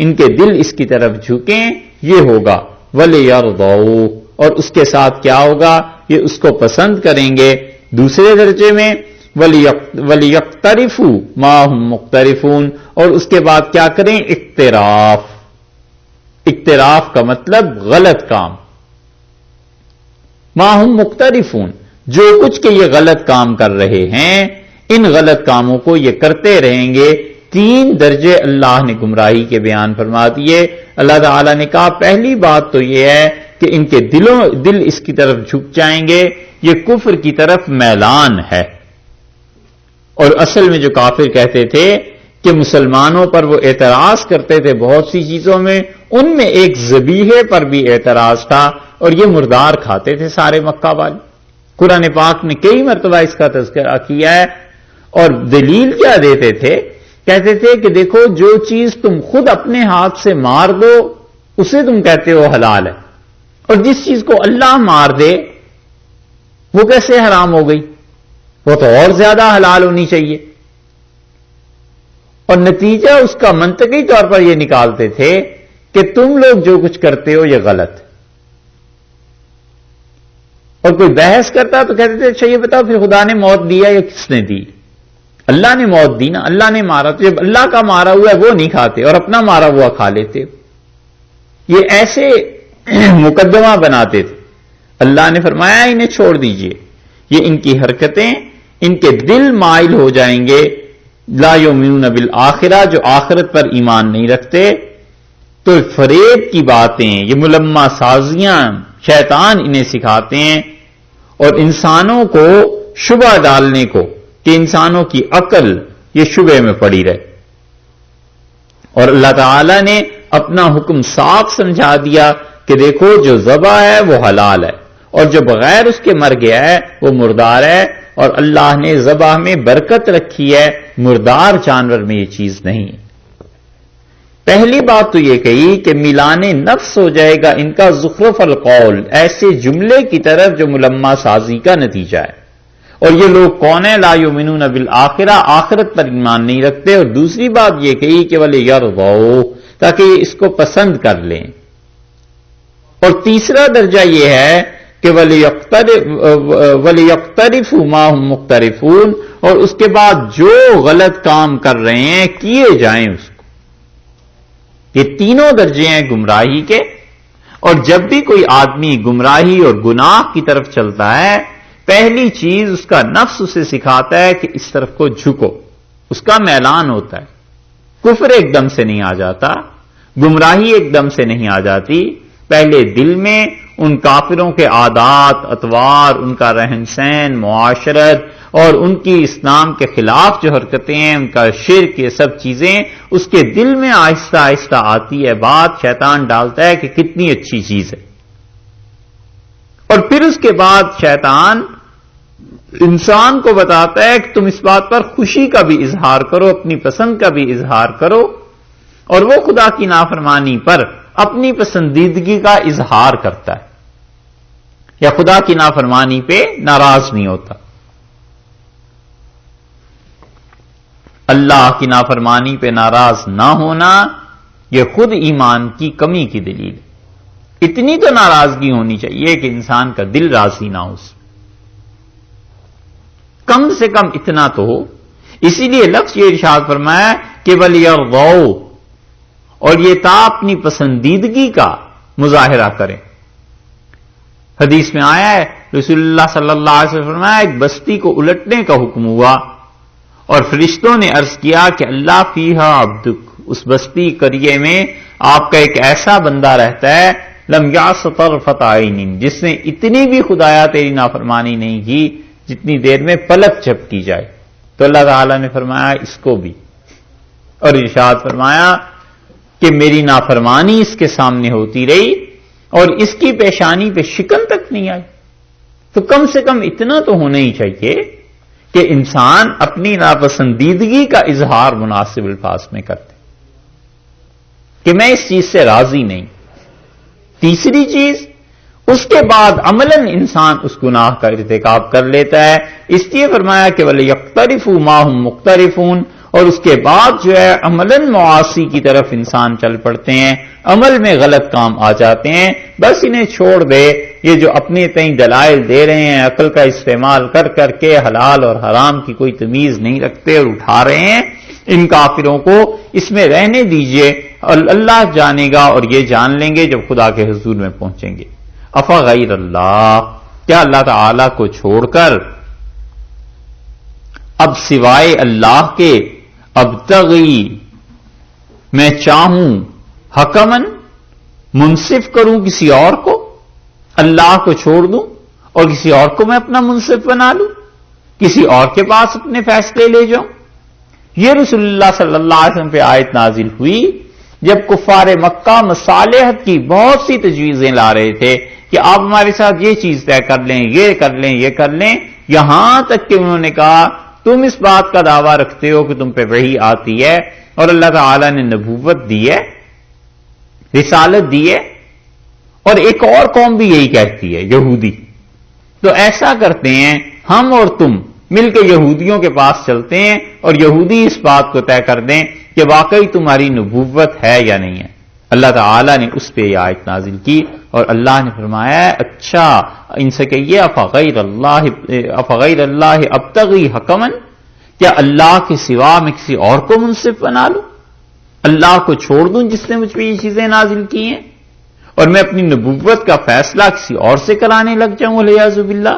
ان کے دل اس کی طرف جھکیں. یہ ہوگا وَلِيَرْضَوْا، اور اس کے ساتھ کیا ہوگا؟ یہ اس کو پسند کریں گے. دوسرے درجے میں وَلِيَقْتَرِفُوا مَا هُمْ مُقْتَرِفُونَ، اور اس کے بعد کیا کریں؟ اقتراف. اقتراف کا مطلب غلط کام. ما ہم مقترفون، جو کچھ کہ یہ غلط کام کر رہے ہیں، ان غلط کاموں کو یہ کرتے رہیں گے. 3 درجے اللہ نے گمراہی کے بیان فرما دیے. اللہ تعالیٰ نے کہا پہلی بات تو یہ ہے کہ ان کے دل اس کی طرف جھک جائیں گے، یہ کفر کی طرف میلان ہے. اور اصل میں جو کافر کہتے تھے کہ مسلمانوں پر وہ اعتراض کرتے تھے بہت سی چیزوں میں، ان میں ایک ذبیحے پر بھی اعتراض تھا، اور یہ مردار کھاتے تھے سارے مکہ والے. قرآن پاک نے کئی مرتبہ اس کا تذکرہ کیا ہے. اور دلیل کیا دیتے تھے؟ کہتے تھے کہ دیکھو جو چیز تم خود اپنے ہاتھ سے مار دو اسے تم کہتے ہو حلال ہے، اور جس چیز کو اللہ مار دے وہ کیسے حرام ہو گئی؟ وہ تو اور زیادہ حلال ہونی چاہیے. اور نتیجہ اس کا منطقی طور پر یہ نکالتے تھے کہ تم لوگ جو کچھ کرتے ہو یہ غلط. اور کوئی بحث کرتا تو کہتے تھے اچھا یہ بتاؤ پھر خدا نے موت دیا یا کس نے دی؟ اللہ نے موت دی نا، اللہ نے مارا، تو جب اللہ کا مارا ہوا ہے وہ نہیں کھاتے اور اپنا مارا ہوا کھا لیتے. یہ ایسے مقدمہ بناتے تھے. اللہ نے فرمایا انہیں چھوڑ دیجئے، یہ ان کی حرکتیں، ان کے دل مائل ہو جائیں گے. لا یؤمنون بالآخرہ، جو آخرت پر ایمان نہیں رکھتے. تو فریب کی باتیں، یہ ملمہ سازیاں شیطان انہیں سکھاتے ہیں، اور انسانوں کو شبہ ڈالنے کو کہ انسانوں کی عقل یہ شبہ میں پڑی رہے. اور اللہ تعالی نے اپنا حکم صاف سمجھا دیا کہ دیکھو جو ذبح ہے وہ حلال ہے، اور جو بغیر اس کے مر گیا ہے وہ مردار ہے. اور اللہ نے ذبح میں برکت رکھی ہے، مردار جانور میں یہ چیز نہیں. پہلی بات تو یہ کہی کہ میلان نفس ہو جائے گا ان کا زخرف القول، ایسے جملے کی طرف جو ملمہ سازی کا نتیجہ ہے. اور یہ لوگ کون ہیں؟ لا یؤمنون بالآخرہ، آخرت پر ایمان نہیں رکھتے. اور دوسری بات یہ کہی کہ وَلِيَرْضَوْا، تاکہ یہ اس کو پسند کر لیں. اور تیسرا درجہ یہ ہے کہ وَلِيَقْتَرِفُوا مَا هُمْ مُقْتَرِفُونَ، اور اس کے بعد جو غلط کام کر رہے ہیں کیے جائیں اس کو. یہ تینوں درجے ہیں گمراہی کے. اور جب بھی کوئی آدمی گمراہی اور گناہ کی طرف چلتا ہے، پہلی چیز اس کا نفس اسے سکھاتا ہے کہ اس طرف کو جھکو، اس کا میلان ہوتا ہے. کفر ایک دم سے نہیں آ جاتا، گمراہی ایک دم سے نہیں آ جاتی. پہلے دل میں ان کافروں کے عادات اطوار، ان کا رہن سہن، معاشرت، اور ان کی اسلام کے خلاف جو حرکتیں ہیں، ان کا شرک، یہ سب چیزیں اس کے دل میں آہستہ آہستہ آتی ہے. بات شیطان ڈالتا ہے کہ کتنی اچھی چیز ہے، اور پھر اس کے بعد شیطان انسان کو بتاتا ہے کہ تم اس بات پر خوشی کا بھی اظہار کرو، اپنی پسند کا بھی اظہار کرو. اور وہ خدا کی نافرمانی پر اپنی پسندیدگی کا اظہار کرتا ہے. یا خدا کی نافرمانی پہ ناراض نہیں ہوتا. اللہ کی نافرمانی پہ ناراض نہ ہونا یہ خود ایمان کی کمی کی دلیل ہے. اتنی تو ناراضگی ہونی چاہیے کہ انسان کا دل راضی نہ ہو. کم سے کم اتنا تو ہو. اسی لیے لفظ یہ ارشاد فرمایا کہ وَلْيَرْضَوْا، اور یہ تا اپنی پسندیدگی کا مظاہرہ کریں. حدیث میں آیا ہے رسول اللہ صلی اللہ علیہ وسلم فرمایا ایک بستی کو الٹنے کا حکم ہوا اور فرشتوں نے عرض کیا کہ اللہ فیہا عبدک، اس بستی قریے میں آپ کا ایک ایسا بندہ رہتا ہے لم یعص طرفۃ عین، جس نے اتنی بھی خدایا تیری نافرمانی نہیں کی جتنی دیر میں پلک جھپکی جائے. تو اللہ تعالی نے فرمایا اس کو بھی، اور ارشاد فرمایا کہ میری نافرمانی اس کے سامنے ہوتی رہی اور اس کی پیشانی پہ شکن تک نہیں آئی. تو کم سے کم اتنا تو ہونا ہی چاہیے کہ انسان اپنی ناپسندیدگی کا اظہار مناسب الفاظ میں کرتے کہ میں اس چیز سے راضی نہیں. تیسری چیز، اس کے بعد عملاً انسان اس گناہ کا ارتکاب کر لیتا ہے. اس لیے فرمایا کہ وَلْيَقْتَرِفُوا مَا هُمْ مُقْتَرِفُونَ، اور اس کے بعد جو ہے عملاً معاصی کی طرف انسان چل پڑتے ہیں، عمل میں غلط کام آ جاتے ہیں. بس انہیں چھوڑ دے، یہ جو اپنے تئیں دلائل دے رہے ہیں عقل کا استعمال کر کر کے حلال اور حرام کی کوئی تمیز نہیں رکھتے اور اٹھا رہے ہیں، ان کافروں کو اس میں رہنے دیجئے، اللہ جانے گا اور یہ جان لیں گے جب خدا کے حضور میں پہنچیں گے. افغیر اللہ، کیا اللہ تعالی کو چھوڑ کر اب سوائے اللہ کے ابتغی، میں چاہوں حکمن، منصف کروں کسی اور کو، اللہ کو چھوڑ دوں اور کسی اور کو میں اپنا منصف بنا لوں، کسی اور کے پاس اپنے فیصلے لے جاؤں. یہ رسول اللہ صلی اللہ علیہ وسلم پہ آیت نازل ہوئی جب کفار مکہ مصالحت کی بہت سی تجویزیں لا رہے تھے کہ آپ ہمارے ساتھ یہ چیز طے کر لیں، یہ کر لیں، یہ کر لیں، یہاں تک کہ انہوں نے کہا تم اس بات کا دعویٰ رکھتے ہو کہ تم پہ وحی آتی ہے اور اللہ تعالی نے نبوت دی ہے، رسالت دی ہے، اور ایک اور قوم بھی یہی کہتی ہے، یہودی. تو ایسا کرتے ہیں ہم اور تم مل کے یہودیوں کے پاس چلتے ہیں اور یہودی اس بات کو طے کر دیں کہ واقعی تمہاری نبوت ہے یا نہیں ہے. اللہ تعالیٰ نے اس پہ یہ آیت نازل کی اور اللہ نے فرمایا اچھا ان سے کہیے افغیر اللہ ابتغی حکمن، کیا اللہ کے سوا میں کسی اور کو منصف بنا لوں، اللہ کو چھوڑ دوں جس نے مجھ پہ یہ چیزیں نازل کی ہیں، اور میں اپنی نبوت کا فیصلہ کسی اور سے کرانے لگ جاؤں والعیاذ باللہ.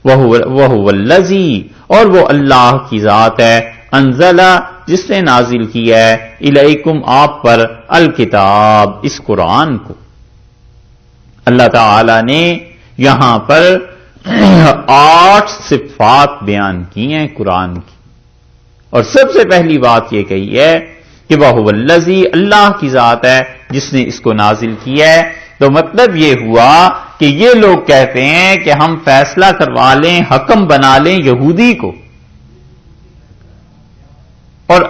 وَهُوَ الَّذِي، اور وہ اللہ کی ذات ہے، انزل، جس نے نازل کیا ہے، الیکم، آپ پر، الکتاب، اس قرآن کو. اللہ تعالی نے یہاں پر 8 صفات بیان کی ہیں قرآن کی، اور سب سے پہلی بات یہ کہی ہے کہ وَهُوَ الَّذِي، اللہ کی ذات ہے جس نے اس کو نازل کیا ہے. تو مطلب یہ ہوا کہ یہ لوگ کہتے ہیں کہ ہم فیصلہ کروا لیں، حکم بنا لیں یہودی کو، اور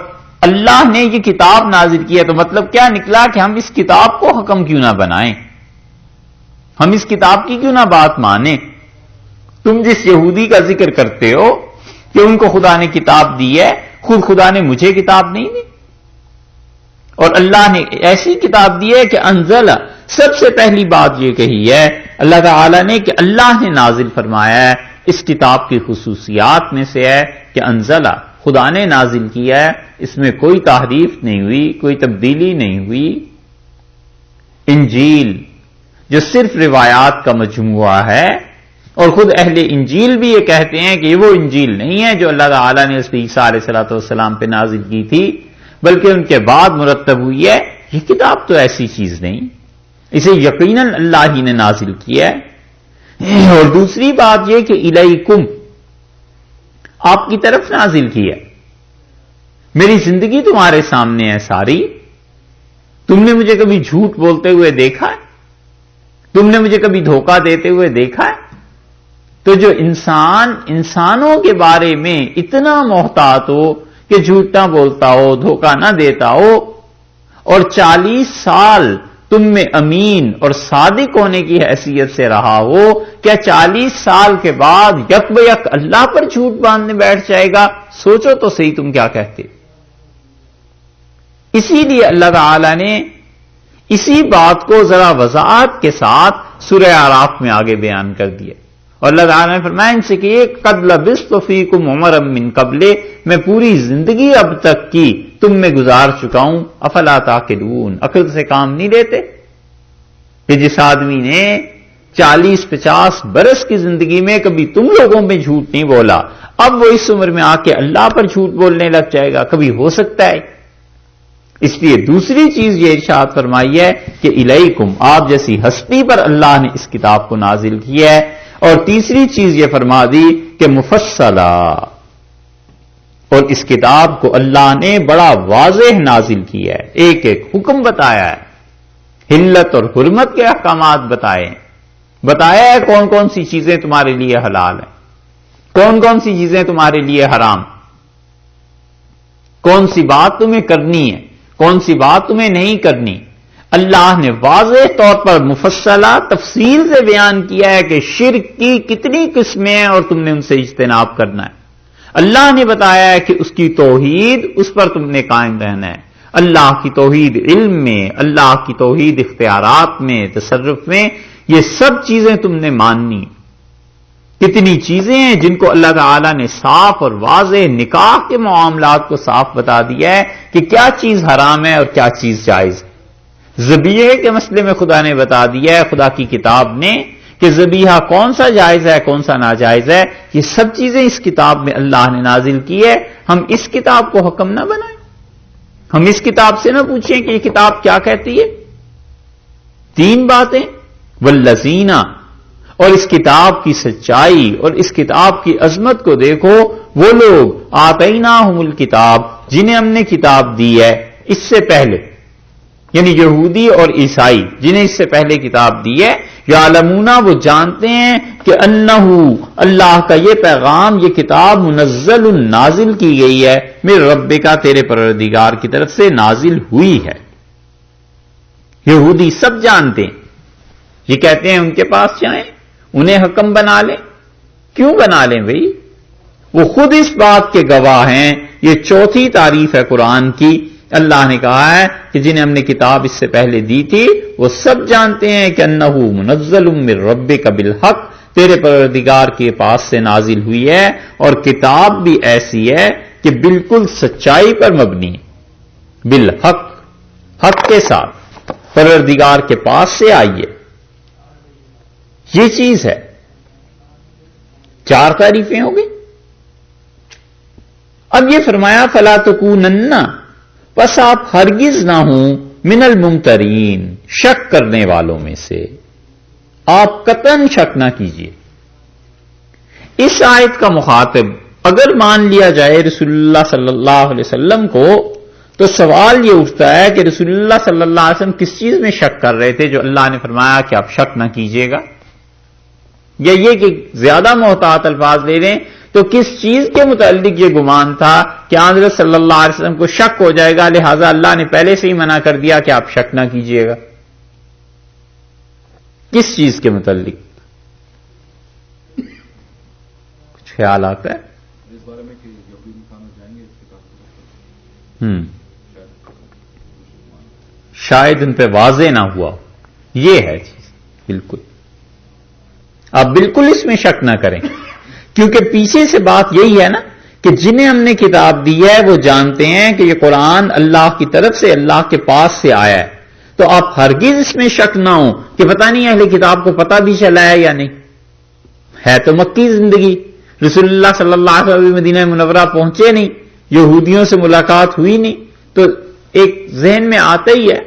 اللہ نے یہ کتاب نازل کی ہے. تو مطلب کیا نکلا کہ ہم اس کتاب کو حکم کیوں نہ بنائیں، ہم اس کتاب کی کیوں نہ بات مانیں. تم جس یہودی کا ذکر کرتے ہو کہ ان کو خدا نے کتاب دی ہے، خود خدا نے مجھے کتاب نہیں دی، اور اللہ نے ایسی کتاب دی ہے کہ انزل. سب سے پہلی بات یہ کہی ہے اللہ تعالی نے کہ اللہ نے نازل فرمایا ہے. اس کتاب کی خصوصیات میں سے ہے کہ انزل، خدا نے نازل کیا ہے، اس میں کوئی تحریف نہیں ہوئی، کوئی تبدیلی نہیں ہوئی. انجیل جو صرف روایات کا مجموعہ ہے، اور خود اہل انجیل بھی یہ کہتے ہیں کہ یہ وہ انجیل نہیں ہے جو اللہ تعالی نے اس پہ عیسیٰ علیہ الصلوۃ والسلام پہ نازل کی تھی، بلکہ ان کے بعد مرتب ہوئی ہے. یہ کتاب تو ایسی چیز نہیں، اسے یقیناً اللہ ہی نے نازل کیا ہے. اور دوسری بات یہ کہ الیکم، آپ کی طرف نازل کیا. میری زندگی تمہارے سامنے ہے ساری، تم نے مجھے کبھی جھوٹ بولتے ہوئے دیکھا ہے، تم نے مجھے کبھی دھوکہ دیتے ہوئے دیکھا ہے. تو جو انسانوں کے بارے میں اتنا محتاط ہو کہ جھوٹ نہ بولتا ہو، دھوکہ نہ دیتا ہو، اور 40 سال تم میں امین اور صادق ہونے کی حیثیت سے رہا ہو، کیا 40 سال کے بعد یک بیک اللہ پر جھوٹ باندھنے بیٹھ جائے گا؟ سوچو تو صحیح تم کیا کہتے۔ اسی لیے اللہ تعالی نے اسی بات کو ذرا وضاحت کے ساتھ سورہ اعراف میں آگے بیان کر دیا، اور اللہ تعالیٰ نے فرمایا ان سے کہ قد لبثت فیکم عمرا من قبل، میں پوری زندگی اب تک کی تم میں گزار چکا ہوں، افلا تعقلون، عقل سے کام نہیں لیتے؟ کہ جس آدمی نے 40-50 برس کی زندگی میں کبھی تم لوگوں میں جھوٹ نہیں بولا، اب وہ اس عمر میں آ کے اللہ پر جھوٹ بولنے لگ جائے گا؟ کبھی ہو سکتا ہے؟ اس لیے دوسری چیز یہ ارشاد فرمائی ہے کہ الیکم، آپ جیسی ہستی پر اللہ نے اس کتاب کو نازل کیا ہے، اور تیسری چیز یہ فرما دی کہ مفصلہ، اور اس کتاب کو اللہ نے بڑا واضح نازل کیا ہے، ایک ایک حکم بتایا ہے، حلت اور حرمت کے احکامات بتایا ہے کون کون سی چیزیں تمہارے لیے حلال ہیں، کون کون سی چیزیں تمہارے لیے حرام، کون سی بات تمہیں کرنی ہے، کون سی بات تمہیں نہیں کرنی۔ اللہ نے واضح طور پر مفصلہ تفصیل سے بیان کیا ہے کہ شرک کی کتنی قسمیں ہیں اور تم نے ان سے اجتناب کرنا ہے۔ اللہ نے بتایا ہے کہ اس کی توحید، اس پر تم نے قائم رہنا ہے، اللہ کی توحید علم میں، اللہ کی توحید اختیارات میں، تصرف میں، یہ سب چیزیں تم نے ماننی۔ کتنی چیزیں ہیں جن کو اللہ تعالیٰ نے صاف اور واضح نکاح کے معاملات کو صاف بتا دیا ہے کہ کیا چیز حرام ہے اور کیا چیز جائز ہے۔ ذبیحے کے مسئلے میں خدا نے بتا دیا ہے، خدا کی کتاب نے، کہ ذبیحہ کون سا جائز ہے کون سا ناجائز ہے۔ یہ سب چیزیں اس کتاب میں اللہ نے نازل کی ہے۔ ہم اس کتاب کو حکم نہ بنائیں، ہم اس کتاب سے نہ پوچھیں کہ یہ کتاب کیا کہتی ہے۔ 3 باتیں، والذین، اور اس کتاب کی سچائی اور اس کتاب کی عظمت کو دیکھو، وہ لوگ آتیناہم الکتاب، جنہیں ہم نے کتاب دی ہے اس سے پہلے، یعنی یہودی اور عیسائی جنہیں اس سے پہلے کتاب دی ہے، یعلمون، وہ جانتے ہیں کہ انہو، اللہ کا یہ پیغام، یہ کتاب منزل، نازل کی گئی ہے، میرے رب کا، تیرے پروردگار کی طرف سے نازل ہوئی ہے۔ یہودی سب جانتے ہیں، یہ کہتے ہیں ان کے پاس جائیں، انہیں حکم بنا لیں۔ کیوں بنا لیں بھئی؟ وہ خود اس بات کے گواہ ہیں۔ یہ 4تھی تعریف ہے قرآن کی۔ اللہ نے کہا ہے کہ جنہیں ہم نے کتاب اس سے پہلے دی تھی وہ سب جانتے ہیں کہ انہو منزل من ربک بالحق، تیرے پروردگار کے پاس سے نازل ہوئی ہے، اور کتاب بھی ایسی ہے کہ بالکل سچائی پر مبنی ہے، بالحق، حق کے ساتھ پروردگار کے پاس سے آئی ہے۔ یہ چیز ہے۔ 4 تعریفیں ہو گئی۔ اب یہ فرمایا فلا تکونن، پس آپ ہرگز نہ ہوں من الممترین، شک کرنے والوں میں سے، آپ قطعاً شک نہ کیجیے۔ اس آیت کا مخاطب اگر مان لیا جائے رسول اللہ صلی اللہ علیہ وسلم کو، تو سوال یہ اٹھتا ہے کہ رسول اللہ صلی اللہ علیہ وسلم کس چیز میں شک کر رہے تھے جو اللہ نے فرمایا کہ آپ شک نہ کیجیے گا؟ یا یہ کہ زیادہ محتاط الفاظ لے لیں تو کس چیز کے متعلق یہ گمان تھا کہ حضرت صلی اللہ علیہ وسلم کو شک ہو جائے گا، لہذا اللہ نے پہلے سے ہی منع کر دیا کہ آپ شک نہ کیجیے گا؟ کس چیز کے متعلق کچھ خیال آتا ہے؟ اس بارے میں کہ یہودی مسلمان جائیں گے اس کتاب شاید ان پہ واضح نہ ہوا، یہ ہے چیز۔ بالکل آپ بالکل اس میں شک نہ کریں، کیونکہ پیچھے سے بات یہی ہے نا کہ جنہیں ہم نے کتاب دی ہے وہ جانتے ہیں کہ یہ قرآن اللہ کی طرف سے، اللہ کے پاس سے آیا ہے، تو آپ ہرگز اس میں شک نہ ہو کہ پتہ نہیں اہل کتاب کو پتہ بھی چلا ہے یا نہیں۔ ہے تو مکی زندگی، رسول اللہ صلی اللہ علیہ وسلم مدینہ منورہ پہنچے نہیں، یہودیوں سے ملاقات ہوئی نہیں، تو ایک ذہن میں آتا ہی ہے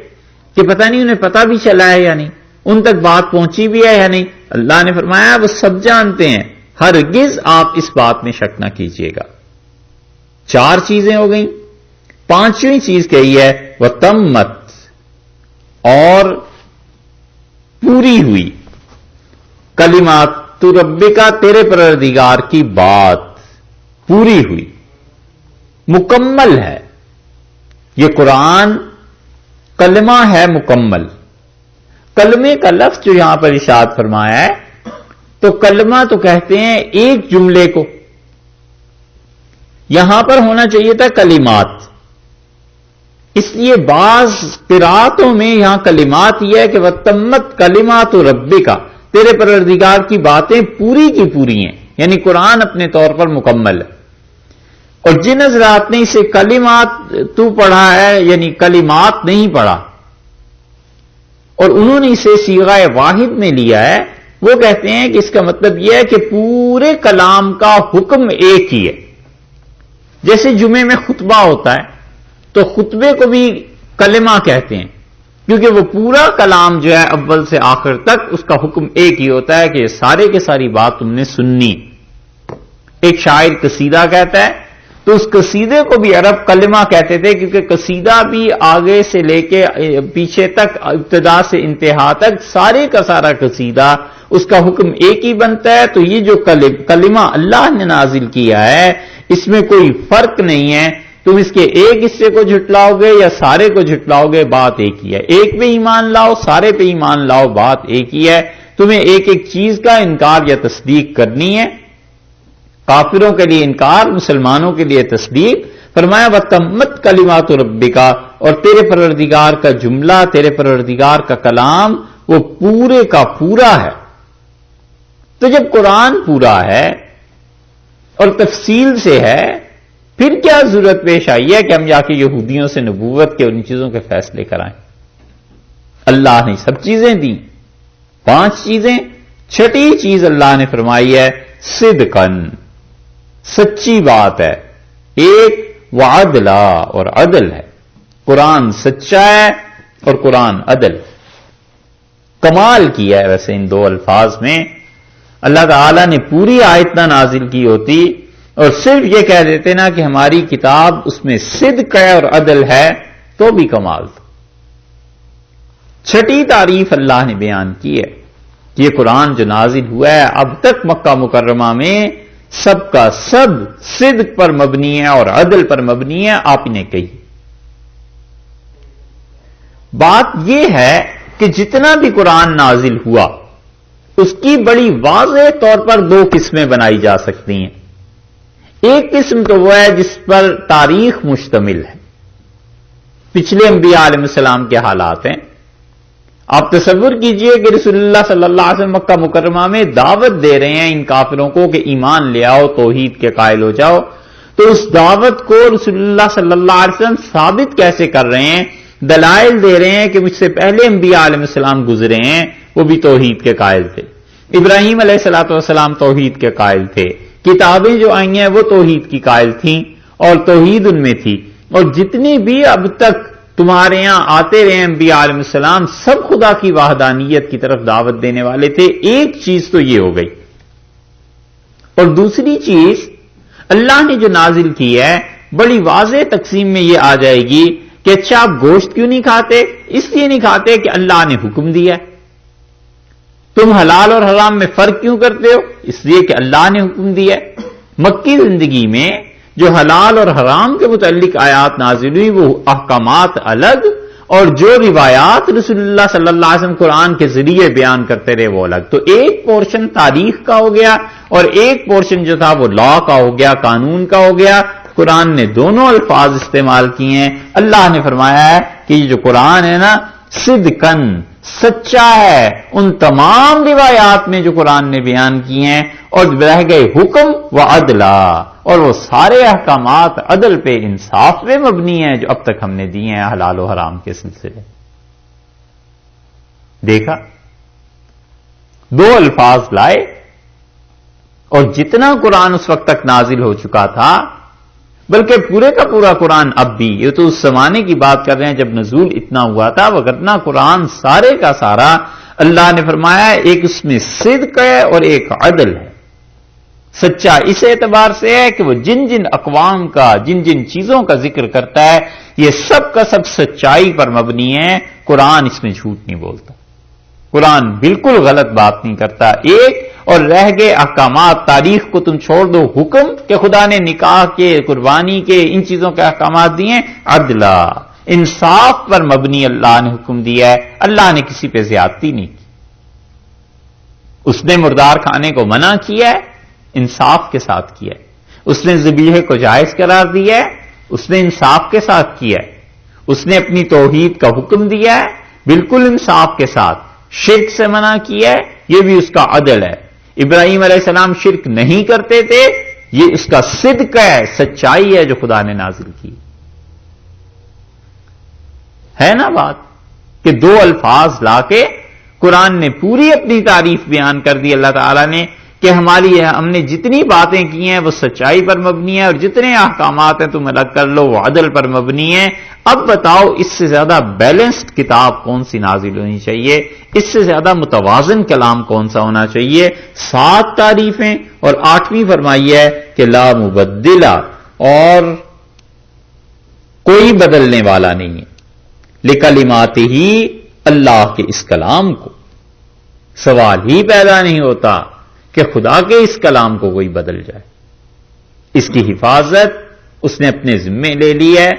کہ پتہ نہیں انہیں پتہ بھی چلا ہے یا نہیں، ان تک بات پہنچی بھی ہے یا نہیں۔ اللہ نے فرمایا وہ سب جانتے ہیں، ہرگز آپ اس بات میں شک نہ کیجیے گا۔ 4 چیزیں ہو گئیں۔ 5ویں چیز کہی ہے وَتَمَّتْ، اور پوری ہوئی، کلمات ربکا، تیرے پروردگار کی بات پوری ہوئی، مکمل ہے۔ یہ قرآن کلمہ ہے مکمل، کلمے کا لفظ جو یہاں پر ارشاد فرمایا ہے، تو کلمہ تو کہتے ہیں ایک جملے کو، یہاں پر ہونا چاہیے تھا کلمات، اس لیے بعض قراتوں میں یہاں کلمات یہ ہے کہ وَتَمَّتْ کلمات ربک، تیرے پروردگار کی باتیں پوری کی پوری ہیں، یعنی قرآن اپنے طور پر مکمل ہے۔ اور جن حضرات نے اسے کلمات تو پڑھا ہے، یعنی کلمات نہیں پڑھا، اور انہوں نے اسے صیغہ واحد میں لیا ہے، وہ کہتے ہیں کہ اس کا مطلب یہ ہے کہ پورے کلام کا حکم ایک ہی ہے۔ جیسے جمعے میں خطبہ ہوتا ہے تو خطبے کو بھی کلمہ کہتے ہیں، کیونکہ وہ پورا کلام جو ہے اول سے آخر تک اس کا حکم ایک ہی ہوتا ہے کہ یہ سارے کے ساری بات تم نے سننی۔ ایک شاعر قصیدہ کہتا ہے تو اس قصیدے کو بھی عرب کلمہ کہتے تھے، کیونکہ قصیدہ بھی آگے سے لے کے پیچھے تک، ابتدا سے انتہا تک سارے کا سارا قصیدہ اس کا حکم ایک ہی بنتا ہے۔ تو یہ جو کلمہ اللہ نے نازل کیا ہے، اس میں کوئی فرق نہیں ہے، تم اس کے ایک حصے کو جھٹلاؤ گے یا سارے کو جھٹلاؤ گے، بات ایک ہی ہے۔ ایک پہ ایمان لاؤ، سارے پہ ایمان لاؤ، بات ایک ہی ہے۔ تمہیں ایک ایک چیز کا انکار یا تصدیق کرنی ہے، کافروں کے لیے انکار، مسلمانوں کے لیے تصدیق۔ فرمایا وَتَمَّتْ کلمات ربک، اور تیرے پروردگار کا جملہ، تیرے پروردگار کا کلام وہ پورے کا پورا ہے۔ تو جب قرآن پورا ہے اور تفصیل سے ہے، پھر کیا ضرورت پیش آئی ہے کہ ہم جا کے یہودیوں سے نبوت کے اور ان چیزوں کے فیصلے کرائیں؟ اللہ نے سب چیزیں دی، 5 چیزیں، چھٹی چیز اللہ نے فرمائی ہے صدقاً، سچی بات ہے، ایک وعدلا، اور عدل ہے۔ قرآن سچا ہے اور قرآن عدل۔ کمال کیا ہے ویسے ان 2 الفاظ میں، اللہ تعالیٰ نے پوری آیت نہ نازل کی ہوتی اور صرف یہ کہہ دیتے نا کہ ہماری کتاب اس میں صدق ہے اور عدل ہے، تو بھی کمال تھا۔ چھٹی تعریف اللہ نے بیان کی ہے کہ یہ قرآن جو نازل ہوا ہے اب تک مکہ مکرمہ میں سب کا سب صدق پر مبنی ہے اور عدل پر مبنی ہے، آپ نے کہی۔ بات یہ ہے کہ جتنا بھی قرآن نازل ہوا اس کی بڑی واضح طور پر 2 قسمیں بنائی جا سکتی ہیں۔ ایک قسم تو وہ ہے جس پر تاریخ مشتمل ہے، پچھلے انبیاء علیہ السلام کے حالات ہیں۔ آپ تصور کیجئے کہ رسول اللہ صلی اللہ علیہ وسلم مکہ مکرمہ میں دعوت دے رہے ہیں ان کافروں کو کہ ایمان لے آؤ، توحید کے قائل ہو جاؤ، تو اس دعوت کو رسول اللہ صلی اللہ علیہ وسلم ثابت کیسے کر رہے ہیں؟ دلائل دے رہے ہیں کہ مجھ سے پہلے انبیاء علیہ السلام گزرے ہیں، وہ بھی توحید کے قائل تھے۔ ابراہیم علیہ السلام توحید کے قائل تھے، کتابیں جو آئی ہیں وہ توحید کی قائل تھیں اور توحید ان میں تھی، اور جتنی بھی اب تک تمہارے یہاں آتے رہے انبیاء علیہ السلام سب خدا کی وحدانیت کی طرف دعوت دینے والے تھے۔ ایک چیز تو یہ ہو گئی، اور دوسری چیز اللہ نے جو نازل کی ہے بڑی واضح تقسیم میں یہ آ جائے گی کہ اچھا آپ گوشت کیوں نہیں کھاتے؟ اس لیے نہیں کھاتے کہ اللہ نے حکم دیا ہے۔ تم حلال اور حرام میں فرق کیوں کرتے ہو؟ اس لیے کہ اللہ نے حکم دیا ہے۔ مکی زندگی میں جو حلال اور حرام کے متعلق آیات نازل ہوئی وہ احکامات الگ، اور جو روایات رسول اللہ صلی اللہ علیہ وسلم قرآن کے ذریعے بیان کرتے رہے وہ الگ۔ تو ایک پورشن تاریخ کا ہو گیا اور ایک پورشن جو تھا وہ لا کا ہو گیا، قانون کا ہو گیا۔ قرآن نے دونوں الفاظ استعمال کیے ہیں۔ اللہ نے فرمایا ہے کہ یہ جو قرآن ہے نا صدقاً، سچا ہے ان تمام روایات میں جو قرآن نے بیان کی ہیں، اور رہ گئے حکم و عدلا، اور وہ سارے احکامات عدل پہ، انصاف پہ مبنی ہیں جو اب تک ہم نے دیے ہیں حلال و حرام کے سلسلے۔ دیکھا، 2 الفاظ لائے، اور جتنا قرآن اس وقت تک نازل ہو چکا تھا، بلکہ پورے کا پورا قرآن اب بھی، یہ تو اس زمانے کی بات کر رہے ہیں جب نزول اتنا ہوا تھا، وگرنہ قرآن سارے کا سارا اللہ نے فرمایا ایک اس میں صدق ہے اور ایک عدل ہے۔ سچا اس اعتبار سے ہے کہ وہ جن جن اقوام کا، جن جن چیزوں کا ذکر کرتا ہے یہ سب کا سب سچائی پر مبنی ہے۔ قرآن اس میں جھوٹ نہیں بولتا، قرآن بالکل غلط بات نہیں کرتا۔ ایک اور رہ گئے احکامات، تاریخ کو تم چھوڑ دو، حکم کہ خدا نے نکاح کے، قربانی کے، ان چیزوں کے احکامات دیے، عدلا انصاف پر مبنی اللہ نے حکم دیا ہے. اللہ نے کسی پہ زیادتی نہیں کی. اس نے مردار کھانے کو منع کیا ہے، انصاف کے ساتھ کیا ہے. اس نے ذبیحے کو جائز قرار دیا ہے، اس نے انصاف کے ساتھ کیا ہے. اس نے اپنی توحید کا حکم دیا ہے، بالکل انصاف کے ساتھ. شرک سے منع کیا ہے، یہ بھی اس کا عدل ہے. ابراہیم علیہ السلام شرک نہیں کرتے تھے، یہ اس کا صدق ہے، سچائی ہے جو خدا نے نازل کی. ہے نا بات کہ دو الفاظ لا کے قرآن نے پوری اپنی تعریف بیان کر دی اللہ تعالیٰ نے کہ ہم نے جتنی باتیں کی ہیں وہ سچائی پر مبنی ہے، اور جتنے احکامات ہیں تم الگ کر لو وہ عدل پر مبنی ہے. اب بتاؤ اس سے زیادہ بیلنسڈ کتاب کون سی نازل ہونی چاہیے، اس سے زیادہ متوازن کلام کون سا ہونا چاہیے. 7 تعریفیں اور 8ویں فرمائی ہے کہ لا مبدلہ، اور کوئی بدلنے والا نہیں ہے لکلمات ہی، اللہ کے اس کلام کو. سوال ہی پیدا نہیں ہوتا کہ خدا کے اس کلام کو کوئی بدل جائے. اس کی حفاظت اس نے اپنے ذمے لے لی ہے.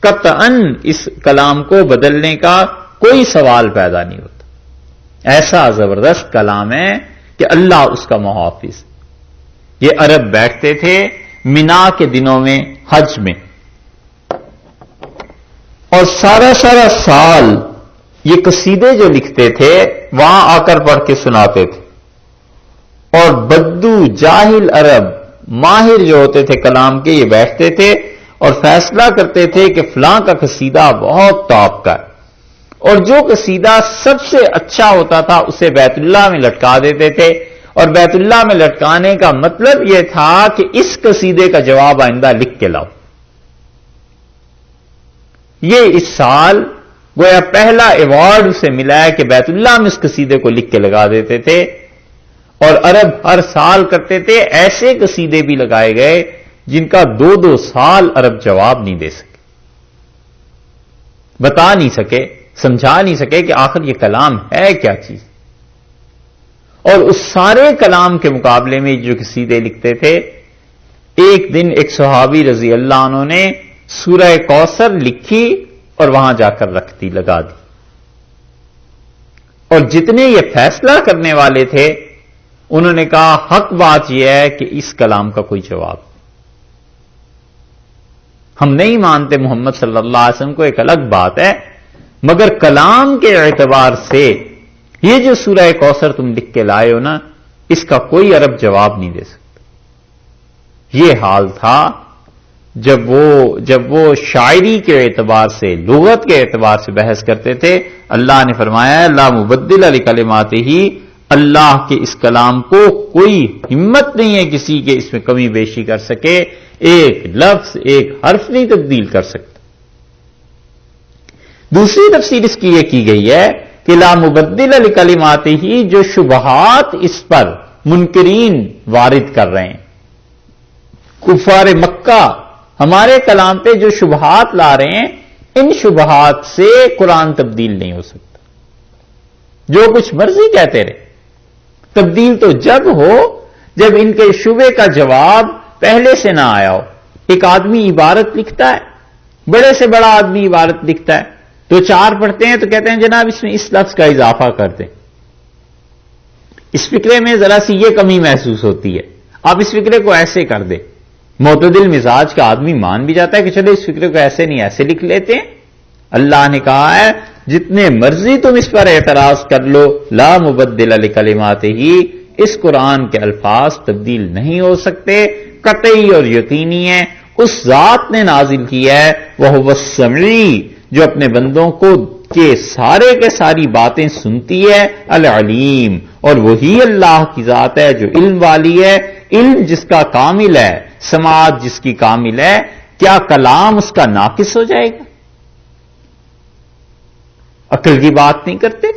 قطعاً اس کلام کو بدلنے کا کوئی سوال پیدا نہیں ہوتا. ایسا زبردست کلام ہے کہ اللہ اس کا محافظ. یہ عرب بیٹھتے تھے منا کے دنوں میں حج میں، اور سارا سال یہ قصیدے جو لکھتے تھے وہاں آ کر پڑھ کے سناتے تھے. اور بدو جاہل عرب ماہر جو ہوتے تھے کلام کے، یہ بیٹھتے تھے اور فیصلہ کرتے تھے کہ فلاں کا قصیدہ بہت ٹاپ کا ہے، اور جو قصیدہ سب سے اچھا ہوتا تھا اسے بیت اللہ میں لٹکا دیتے تھے. اور بیت اللہ میں لٹکانے کا مطلب یہ تھا کہ اس قصیدے کا جواب آئندہ لکھ کے لاؤ. یہ اس سال گویا پہلا ایوارڈ اسے ملا ہے کہ بیت اللہ میں اس قصیدے کو لکھ کے لگا دیتے تھے. اور عرب ہر سال کرتے تھے. ایسے قصیدے بھی لگائے گئے جن کا 2 سال عرب جواب نہیں دے سکے، بتا نہیں سکے، سمجھا نہیں سکے کہ آخر یہ کلام ہے کیا چیز. اور اس سارے کلام کے مقابلے میں جو قصیدے لکھتے تھے، ایک دن ایک صحابی رضی اللہ عنہ نے سورہ کوثر لکھی اور وہاں جا کر رکھ دی، لگا دی. اور جتنے یہ فیصلہ کرنے والے تھے انہوں نے کہا حق بات یہ ہے کہ اس کلام کا کوئی جواب نہیں. ہم نہیں مانتے محمد صلی اللہ علیہ وسلم کو، ایک الگ بات ہے، مگر کلام کے اعتبار سے یہ جو سورہ کوثر تم لکھ کے لائے ہو نا، اس کا کوئی عرب جواب نہیں دے سکتا. یہ حال تھا جب وہ شاعری کے اعتبار سے، لغت کے اعتبار سے بحث کرتے تھے. اللہ نے فرمایا لا مبدل لکلماتہ، اللہ کے اس کلام کو کوئی ہمت نہیں ہے کسی کے اس میں کمی بیشی کر سکے. ایک لفظ، ایک حرف نہیں تبدیل کر سکتا. دوسری تفسیر اس کی یہ کی گئی ہے کہ لا مبدل لکلماتہ، جو شبہات اس پر منکرین وارد کر رہے ہیں، کفار مکہ ہمارے کلام پہ جو شبہات لا رہے ہیں، ان شبہات سے قرآن تبدیل نہیں ہو سکتا. جو کچھ مرضی کہتے رہے، تبدیل تو جب ہو جب ان کے شبے کا جواب پہلے سے نہ آیا ہو. ایک آدمی عبارت لکھتا ہے، بڑے سے بڑا آدمی عبارت لکھتا ہے، 2-4 پڑھتے ہیں تو کہتے ہیں جناب اس میں اس لفظ کا اضافہ کر دیں، اس فقرے میں ذرا سی یہ کمی محسوس ہوتی ہے، آپ اس فقرے کو ایسے کر دیں. معتدل مزاج کا آدمی مان بھی جاتا ہے کہ چلو اس فقرے کو ایسے نہیں ایسے لکھ لیتے ہیں. اللہ نے کہا ہے جتنے مرضی تم اس پر اعتراض کر لو، لا مبدل لکلماتہ، اس قرآن کے الفاظ تبدیل نہیں ہو سکتے. قطعی اور یقینی ہے اس ذات نے نازل کیا ہے، وہو السمیع، جو اپنے بندوں کو کے ساری باتیں سنتی ہے، العلیم، اور وہی اللہ کی ذات ہے جو علم والی ہے. علم جس کا کامل ہے، سماعت جس کی کامل ہے، کیا کلام اس کا ناقص ہو جائے گا؟ عقل کی بات نہیں کرتے،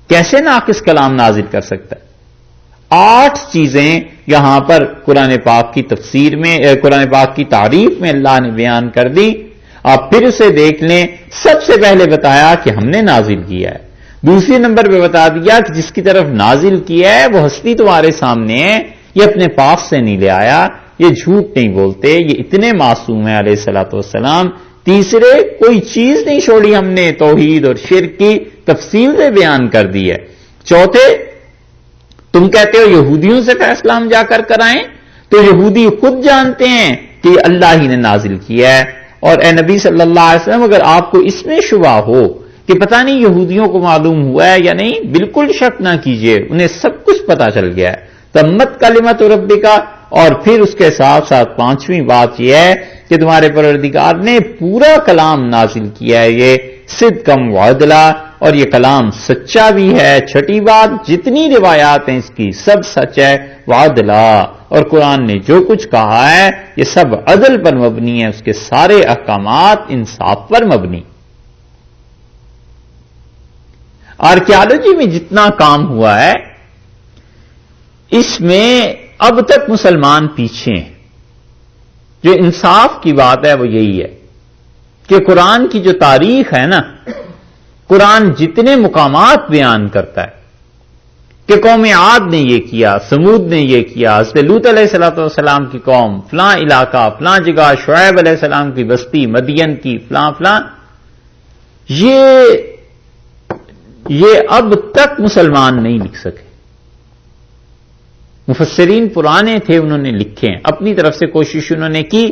کیسے ناقص کلام نازل کر سکتا ہے؟ 8 چیزیں یہاں پر قرآن پاک کی تفسیر میں، قرآن پاک کی تعریف میں اللہ نے بیان کر دی. آپ پھر اسے دیکھ لیں. سب سے پہلے بتایا کہ ہم نے نازل کیا ہے. دوسری نمبر پہ بتا دیا کہ جس کی طرف نازل کیا ہے وہ ہستی تمہارے سامنے ہے، یہ اپنے پاس سے نہیں لے آیا، یہ جھوٹ نہیں بولتے، یہ اتنے معصوم ہیں علیہ الصلوۃ والسلام تیسرے کوئی چیز نہیں چھوڑی ہم نے توحید اور شرک کی تفصیل سے بیان کر دی ہے. چوتھے تم کہتے ہو یہودیوں سے فیصلہ ہم جا کر کرائیں، تو یہودی خود جانتے ہیں کہ یہ اللہ ہی نے نازل کیا ہے. اور اے نبی صلی اللہ علیہ وسلم اگر آپ کو اس میں شبہ ہو کہ پتہ نہیں یہودیوں کو معلوم ہوا ہے یا نہیں، بالکل شک نہ کیجئے، انہیں سب کچھ پتہ چل گیا ہے. تمت کلمت ربک، اور پھر اس کے ساتھ ساتھ پانچویں بات یہ ہے کہ تمہارے پروردگار نے پورا کلام نازل کیا ہے، یہ صدقم وعدلا، اور یہ کلام سچا بھی ہے. چھٹی بات، جتنی روایات ہیں اس کی سب سچ ہے. وعدلا، اور قرآن نے جو کچھ کہا ہے یہ سب عدل پر مبنی ہے، اس کے سارے احکامات انصاف پر مبنی. آرکیالوجی میں جتنا کام ہوا ہے اس میں اب تک مسلمان پیچھے ہیں. جو انصاف کی بات ہے وہ یہی ہے کہ قرآن کی جو تاریخ ہے نا، قرآن جتنے مقامات بیان کرتا ہے کہ قوم عاد نے یہ کیا، سمود نے یہ کیا، حضرت لوط علیہ السلام کی قوم، فلاں علاقہ، فلاں جگہ، شعیب علیہ السلام کی بستی، مدین کی فلاں فلاں، یہ اب تک مسلمان نہیں لکھ سکے. مفسرین پرانے تھے، انہوں نے لکھے ہیں، اپنی طرف سے کوشش انہوں نے کی،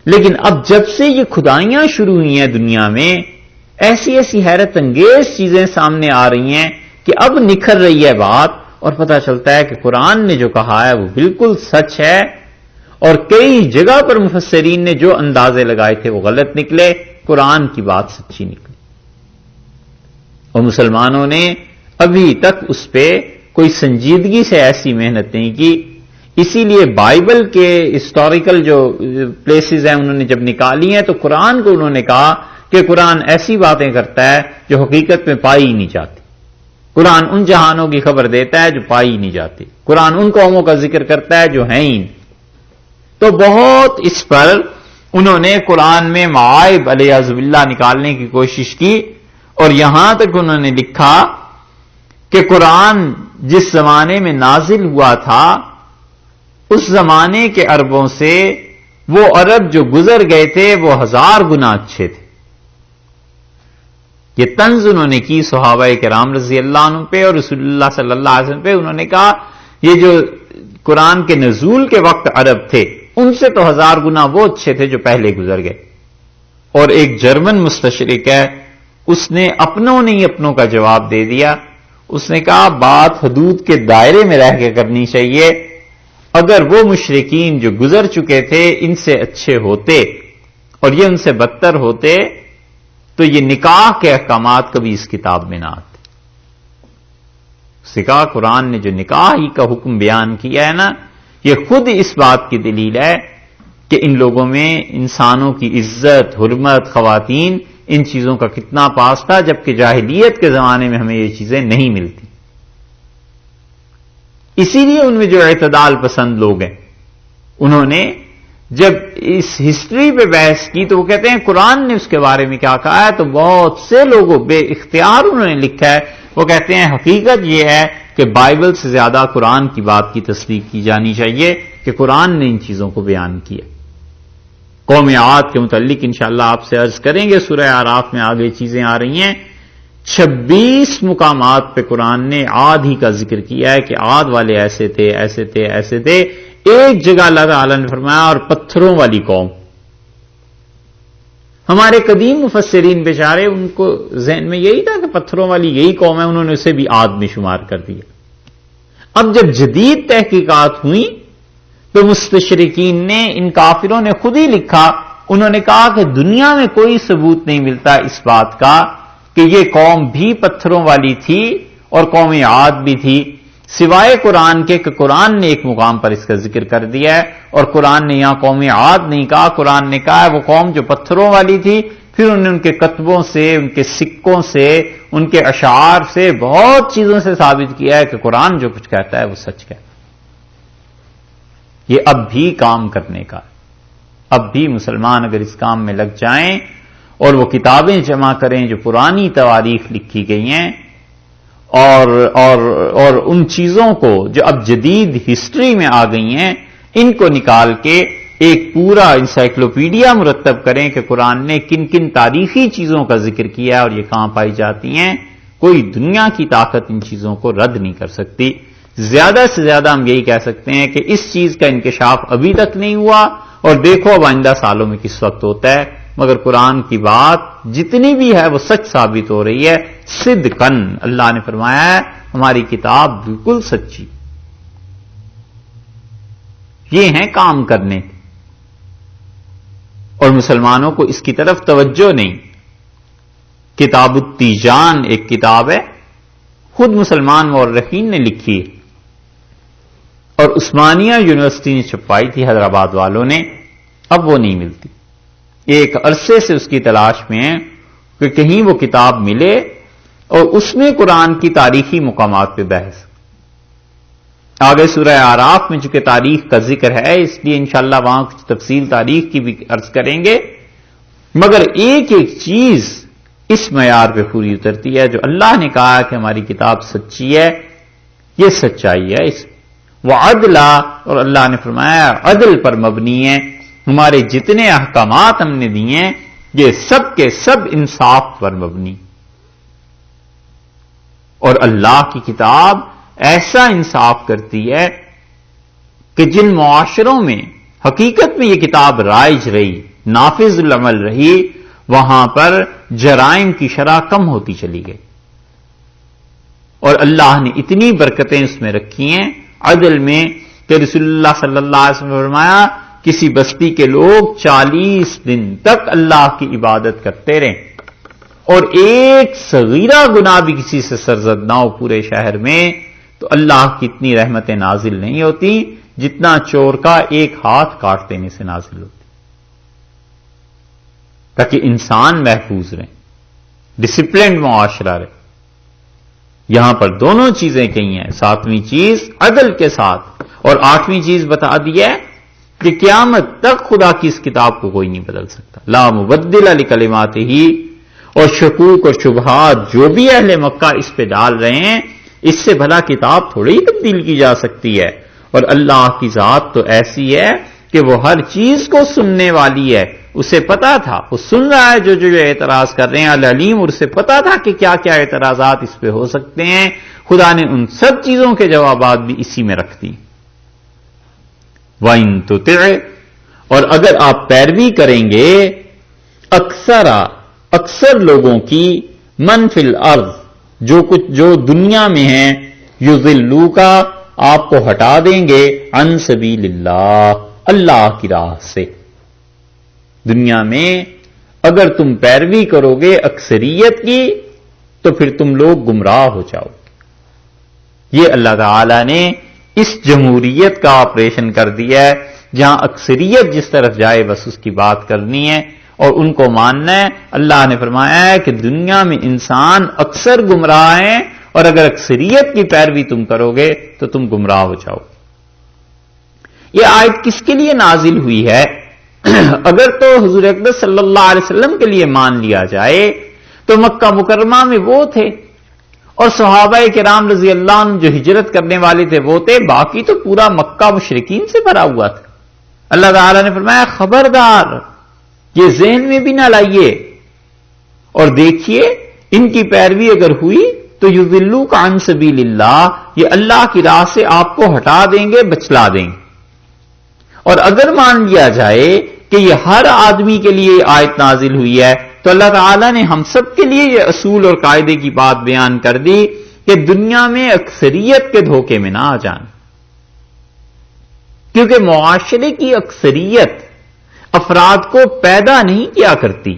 لیکن اب جب سے یہ کھدائیاں شروع ہوئی ہیں دنیا میں، ایسی ایسی حیرت انگیز چیزیں سامنے آ رہی ہیں کہ اب نکھر رہی ہے بات، اور پتہ چلتا ہے کہ قرآن نے جو کہا ہے وہ بالکل سچ ہے. اور کئی جگہ پر مفسرین نے جو اندازے لگائے تھے وہ غلط نکلے، قرآن کی بات سچی نکلی. اور مسلمانوں نے ابھی تک اس پہ کوئی سنجیدگی سے ایسی محنت نہیں کی. اسی لیے بائبل کے ہسٹوریکل جو پلیسز ہیں انہوں نے جب نکالی ہیں تو قرآن کو انہوں نے کہا کہ قرآن ایسی باتیں کرتا ہے جو حقیقت میں پائی ہی نہیں جاتی. قرآن ان جہانوں کی خبر دیتا ہے جو پائی ہی نہیں جاتی. قرآن ان قوموں کا ذکر کرتا ہے جو ہیں ہی. تو بہت اس پر انہوں نے قرآن میں معائب علیہ باللہ نکالنے کی کوشش کی، اور یہاں تک انہوں نے لکھا کہ قرآن جس زمانے میں نازل ہوا تھا اس زمانے کے عربوں سے وہ عرب جو گزر گئے تھے وہ 1000 گنا اچھے تھے. یہ طنز انہوں نے کی صحابہ کرام رضی اللہ عنہ پہ اور رسول اللہ صلی اللہ علیہ وسلم پہ. انہوں نے کہا یہ جو قرآن کے نزول کے وقت عرب تھے ان سے تو 1000 گنا وہ اچھے تھے جو پہلے گزر گئے. اور ایک جرمن مستشرق ہے، اس نے اپنوں نے ہی اپنوں کا جواب دے دیا. اس نے کہا بات حدود کے دائرے میں رہ کے کرنی چاہیے. اگر وہ مشرکین جو گزر چکے تھے ان سے اچھے ہوتے اور یہ ان سے بدتر ہوتے تو یہ نکاح کے احکامات کبھی اس کتاب میں نہ آتے. سکا قرآن نے جو نکاح ہی کا حکم بیان کیا ہے نا، یہ خود اس بات کی دلیل ہے کہ ان لوگوں میں انسانوں کی عزت، حرمت، خواتین، ان چیزوں کا کتنا پاس تھا، جبکہ جاہلیت کے زمانے میں ہمیں یہ چیزیں نہیں ملتی. اسی لیے ان میں جو اعتدال پسند لوگ ہیں انہوں نے جب اس ہسٹری پہ بحث کی تو وہ کہتے ہیں قرآن نے اس کے بارے میں کیا کہا ہے، تو بہت سے لوگوں بے اختیار انہوں نے لکھا ہے. وہ کہتے ہیں حقیقت یہ ہے کہ بائبل سے زیادہ قرآن کی بات کی تصدیق کی جانی چاہیے کہ قرآن نے ان چیزوں کو بیان کیا. قوم عاد کے متعلق انشاءاللہ آپ سے عرض کریں گے، سورہ اعراف میں آگے چیزیں آ رہی ہیں. 26 مقامات پہ قرآن نے عاد ہی کا ذکر کیا ہے کہ عاد والے ایسے تھے ایسے تھے ایسے تھے. ایک جگہ اللہ تعالیٰ نے فرمایا اور پتھروں والی قوم. ہمارے قدیم مفسرین بیچارے ان کو ذہن میں یہی تھا کہ پتھروں والی یہی قوم ہے، انہوں نے اسے بھی عاد میں شمار کر دیا. اب جب جدید تحقیقات ہوئی تو مستشرقین نے، ان کافروں نے خود ہی لکھا، انہوں نے کہا کہ دنیا میں کوئی ثبوت نہیں ملتا اس بات کا کہ یہ قوم بھی پتھروں والی تھی اور قوم عاد بھی تھی، سوائے قرآن کے کہ قرآن نے ایک مقام پر اس کا ذکر کر دیا ہے. اور قرآن نے یہاں قوم عاد نہیں کہا، قرآن نے کہا ہے وہ قوم جو پتھروں والی تھی. پھر انہوں نے ان کے کتبوں سے، ان کے سکوں سے، ان کے اشعار سے، بہت چیزوں سے ثابت کیا ہے کہ قرآن جو کچھ کہتا ہے وہ سچ کہتا ہے. یہ اب بھی کام کرنے کا، اب بھی مسلمان اگر اس کام میں لگ جائیں اور وہ کتابیں جمع کریں جو پرانی تواریخ لکھی گئی ہیں اور ان چیزوں کو جو اب جدید ہسٹری میں آ گئی ہیں ان کو نکال کے ایک پورا انسائکلوپیڈیا مرتب کریں کہ قرآن نے کن کن تاریخی چیزوں کا ذکر کیا ہے اور یہ کہاں پائی جاتی ہیں، کوئی دنیا کی طاقت ان چیزوں کو رد نہیں کر سکتی۔ زیادہ سے زیادہ ہم یہی کہہ سکتے ہیں کہ اس چیز کا انکشاف ابھی تک نہیں ہوا اور دیکھو اب آئندہ سالوں میں کس وقت ہوتا ہے، مگر قرآن کی بات جتنی بھی ہے وہ سچ ثابت ہو رہی ہے۔ صدقاً اللہ نے فرمایا ہے ہماری کتاب بالکل سچی۔ یہ ہیں کام کرنے، اور مسلمانوں کو اس کی طرف توجہ نہیں۔ کتاب التیجان ایک کتاب ہے، خود مسلمان مورخین نے لکھی ہے اور عثمانیہ یونیورسٹی نے چھپائی تھی حیدرآباد والوں نے، اب وہ نہیں ملتی۔ ایک عرصے سے اس کی تلاش میں ہے کہ کہیں وہ کتاب ملے اور اس میں قرآن کی تاریخی مقامات پہ بحث۔ آگے سورہ اعراف میں چونکہ تاریخ کا ذکر ہے اس لیے انشاءاللہ وہاں کچھ تفصیل تاریخ کی بھی عرض کریں گے، مگر ایک ایک چیز اس معیار پہ پوری اترتی ہے جو اللہ نے کہا کہ ہماری کتاب سچی ہے، یہ سچائی ہے اس وہ عدلا، اور اللہ نے فرمایا عدل پر مبنی ہے، ہمارے جتنے احکامات ہم نے دیے ہیں یہ سب کے سب انصاف پر مبنی، اور اللہ کی کتاب ایسا انصاف کرتی ہے کہ جن معاشروں میں حقیقت میں یہ کتاب رائج رہی، نافذ العمل رہی، وہاں پر جرائم کی شرح کم ہوتی چلی گئی، اور اللہ نے اتنی برکتیں اس میں رکھی ہیں عدل میں کہ رسول اللہ صلی اللہ علیہ وسلم نے فرمایا کسی بستی کے لوگ 40 دن تک اللہ کی عبادت کرتے رہیں اور ایک صغیرہ گناہ بھی کسی سے سرزد نہ ہو پورے شہر میں، تو اللہ کی اتنی رحمتیں نازل نہیں ہوتی جتنا چور کا ایک ہاتھ کاٹ دینے سے نازل ہوتی، تاکہ انسان محفوظ رہیں، ڈسپلنڈ معاشرہ رہے۔ یہاں پر دونوں چیزیں کہی ہیں، 7ویں چیز عدل کے ساتھ، اور 8ویں چیز بتا دی ہے کہ قیامت تک خدا کی اس کتاب کو کوئی نہیں بدل سکتا، لا مبدل لکلماتہ، اور شکوک اور شبہات جو بھی اہل مکہ اس پہ ڈال رہے ہیں اس سے بھلا کتاب تھوڑی ہی تبدیل کی جا سکتی ہے، اور اللہ کی ذات تو ایسی ہے کہ وہ ہر چیز کو سننے والی ہے، اسے پتا تھا، وہ سن رہا ہے جو اعتراض کر رہے ہیں، العلیم، اور اسے پتا تھا کہ کیا کیا اعتراضات اس پہ ہو سکتے ہیں، خدا نے ان سب چیزوں کے جوابات بھی اسی میں رکھ دی۔ وَإِن تُطِعْ، اور اگر آپ پیروی کریں گے اکثر لوگوں کی، من فی الارض، جو دنیا میں ہیں، یضلوک، آپ کو ہٹا دیں گے، عن سبیل اللہ، اللہ کی راہ سے۔ دنیا میں اگر تم پیروی کرو گے اکثریت کی تو پھر تم لوگ گمراہ ہو جاؤ گے۔ یہ اللہ تعالی نے اس جمہوریت کا آپریشن کر دیا ہے، جہاں اکثریت جس طرف جائے بس اس کی بات کرنی ہے اور ان کو ماننا ہے۔ اللہ نے فرمایا ہے کہ دنیا میں انسان اکثر گمراہ ہیں، اور اگر اکثریت کی پیروی تم کرو گے تو تم گمراہ ہو جاؤ۔ یہ آیت کس کے لیے نازل ہوئی ہے؟ اگر تو حضور اقدس صلی اللہ علیہ وسلم کے لیے مان لیا جائے تو مکہ مکرمہ میں وہ تھے، اور صحابہ کرام رضی اللہ عنہ جو ہجرت کرنے والے تھے وہ تھے، باقی تو پورا مکہ مشرکین سے بھرا ہوا تھا۔ اللہ تعالی نے فرمایا خبردار یہ ذہن میں بھی نہ لائیے، اور دیکھیے ان کی پیروی اگر ہوئی تو یضلوک عن سبیل اللہ، یہ اللہ کی راہ سے آپ کو ہٹا دیں گے، بچلا دیں گے۔ اور اگر مان لیا جائے کہ یہ ہر آدمی کے لیے آیت نازل ہوئی ہے تو اللہ تعالیٰ نے ہم سب کے لیے یہ اصول اور قاعدے کی بات بیان کر دی کہ دنیا میں اکثریت کے دھوکے میں نہ آ جائیں، کیونکہ معاشرے کی اکثریت افراد کو پیدا نہیں کیا کرتی،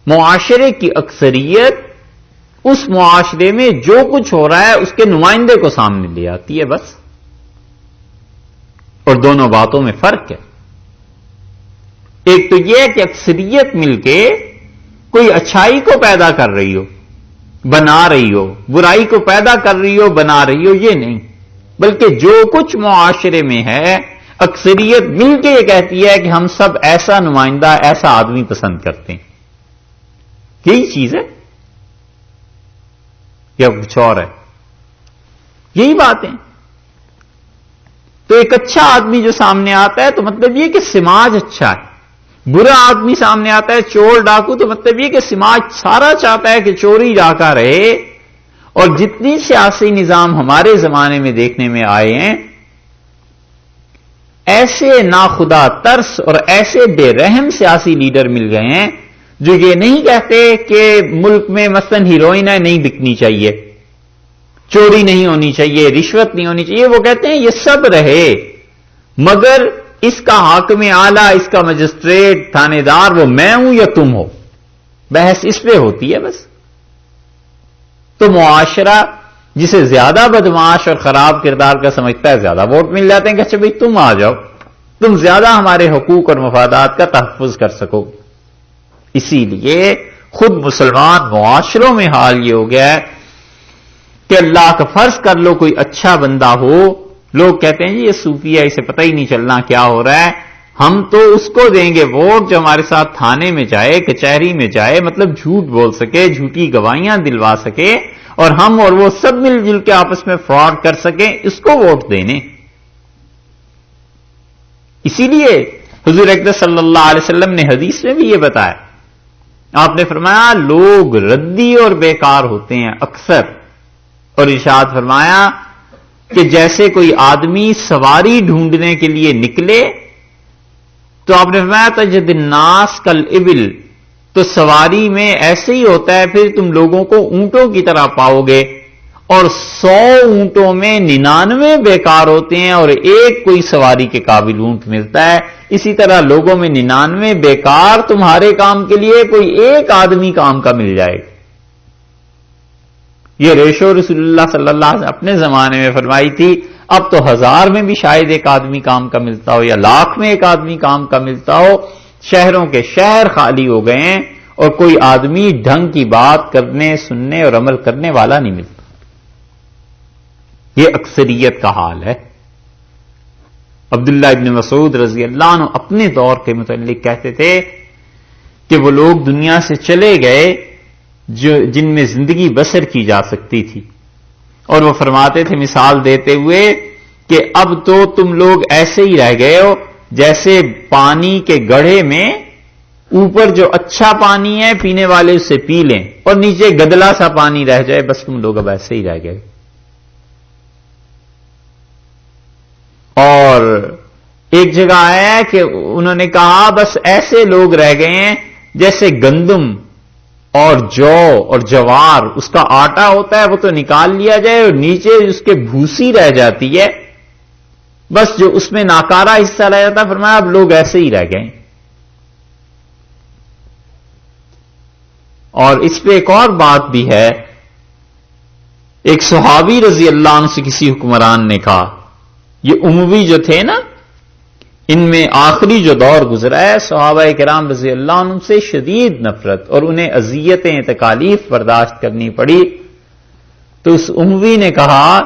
معاشرے کی اکثریت اس معاشرے میں جو کچھ ہو رہا ہے اس کے نمائندے کو سامنے لے آتی ہے بس، اور دونوں باتوں میں فرق ہے۔ ایک تو یہ ہے کہ اکثریت مل کے کوئی اچھائی کو پیدا کر رہی ہو، بنا رہی ہو، برائی کو پیدا کر رہی ہو، بنا رہی ہو، یہ نہیں، بلکہ جو کچھ معاشرے میں ہے اکثریت مل کے یہ کہتی ہے کہ ہم سب ایسا نمائندہ، ایسا آدمی پسند کرتے ہیں۔ یہی چیز ہے یا کچھ اور ہے؟ یہی بات ہے۔ تو ایک اچھا آدمی جو سامنے آتا ہے تو مطلب یہ کہ سماج اچھا ہے، برا آدمی سامنے آتا ہے چور ڈاکو تو مطلب یہ کہ سماج سارا چاہتا ہے کہ چوری ڈاکہ رہے. اور جتنی سیاسی نظام ہمارے زمانے میں دیکھنے میں آئے ہیں، ایسے ناخدا ترس اور ایسے بے رحم سیاسی لیڈر مل گئے ہیں جو یہ نہیں کہتے کہ ملک میں مثلاً ہیروئنیں نہیں بکنی چاہیے، چوری نہیں ہونی چاہیے، رشوت نہیں ہونی چاہیے. وہ کہتے ہیں یہ سب رہے مگر اس کا حاکم اعلیٰ، اس کا مجسٹریٹ، تھانے دار وہ میں ہوں یا تم ہو. بحث اس پہ ہوتی ہے بس. تو معاشرہ جسے زیادہ بدمعاش اور خراب کردار کا سمجھتا ہے زیادہ ووٹ مل جاتے ہیں کہ اچھا بھائی تم آ جاؤ، تم زیادہ ہمارے حقوق اور مفادات کا تحفظ کر سکو. اسی لیے خود مسلمان معاشروں میں حال یہ ہو گیا ہے کہ اللہ کا فرض کر لو کوئی اچھا بندہ ہو، لوگ کہتے ہیں جی یہ صوفی ہے، اسے پتہ ہی نہیں چلنا کیا ہو رہا ہے، ہم تو اس کو دیں گے ووٹ جو ہمارے ساتھ تھانے میں جائے، کچہری میں جائے، مطلب جھوٹ بول سکے، جھوٹی گواہیاں دلوا سکے، اور ہم اور وہ سب مل جل کے آپس میں فراڈ کر سکیں، اس کو ووٹ دینے. اسی لیے حضور اکرم صلی اللہ علیہ وسلم نے حدیث میں بھی یہ بتایا. آپ نے فرمایا لوگ ردی اور بیکار ہوتے ہیں اکثر، اور ارشاد فرمایا کہ جیسے کوئی آدمی سواری ڈھونڈنے کے لیے نکلے تو آپ نے فرمایا تجد الناس کالابل، تو سواری میں ایسے ہی ہوتا ہے، پھر تم لوگوں کو اونٹوں کی طرح پاؤ گے، اور 100 اونٹوں میں 99 بیکار ہوتے ہیں اور ایک کوئی سواری کے قابل اونٹ ملتا ہے. اسی طرح لوگوں میں 99 بیکار تمہارے کام کے لیے کوئی ایک آدمی کام کا مل جائے گا. یہ ریشو رسول اللہ صلی اللہ علیہ وسلم اپنے زمانے میں فرمائی تھی. اب تو 1000 میں بھی شاید ایک آدمی کام کا ملتا ہو، یا 1,00,000 میں ایک آدمی کام کا ملتا ہو. شہروں کے شہر خالی ہو گئے ہیں اور کوئی آدمی ڈھنگ کی بات کرنے، سننے اور عمل کرنے والا نہیں ملتا. یہ اکثریت کا حال ہے. عبداللہ ابن مسعود رضی اللہ عنہ اپنے دور کے متعلق کہتے تھے کہ وہ لوگ دنیا سے چلے گئے جن میں زندگی بسر کی جا سکتی تھی، اور وہ فرماتے تھے مثال دیتے ہوئے کہ اب تو تم لوگ ایسے ہی رہ گئے ہو جیسے پانی کے گڑھے میں اوپر جو اچھا پانی ہے پینے والے اسے پی لیں اور نیچے گدلا سا پانی رہ جائے، بس تم لوگ اب ایسے ہی رہ گئے. اور ایک جگہ آیا کہ انہوں نے کہا بس ایسے لوگ رہ گئے ہیں جیسے گندم اور جو اور جوار، اس کا آٹا ہوتا ہے وہ تو نکال لیا جائے اور نیچے اس کے بھوسی رہ جاتی ہے، بس جو اس میں ناکارہ حصہ رہ جاتا ہے. فرمایا اب لوگ ایسے ہی رہ گئے. اور اس پہ ایک اور بات بھی ہے. ایک صحابی رضی اللہ عنہ سے کسی حکمران نے کہا، یہ اموی جو تھے نا، ان میں آخری جو دور گزرا ہے صحابہ کرام رضی اللہ عنہ سے شدید نفرت اور انہیں اذیتیں تکالیف برداشت کرنی پڑی. تو اس اموی نے کہا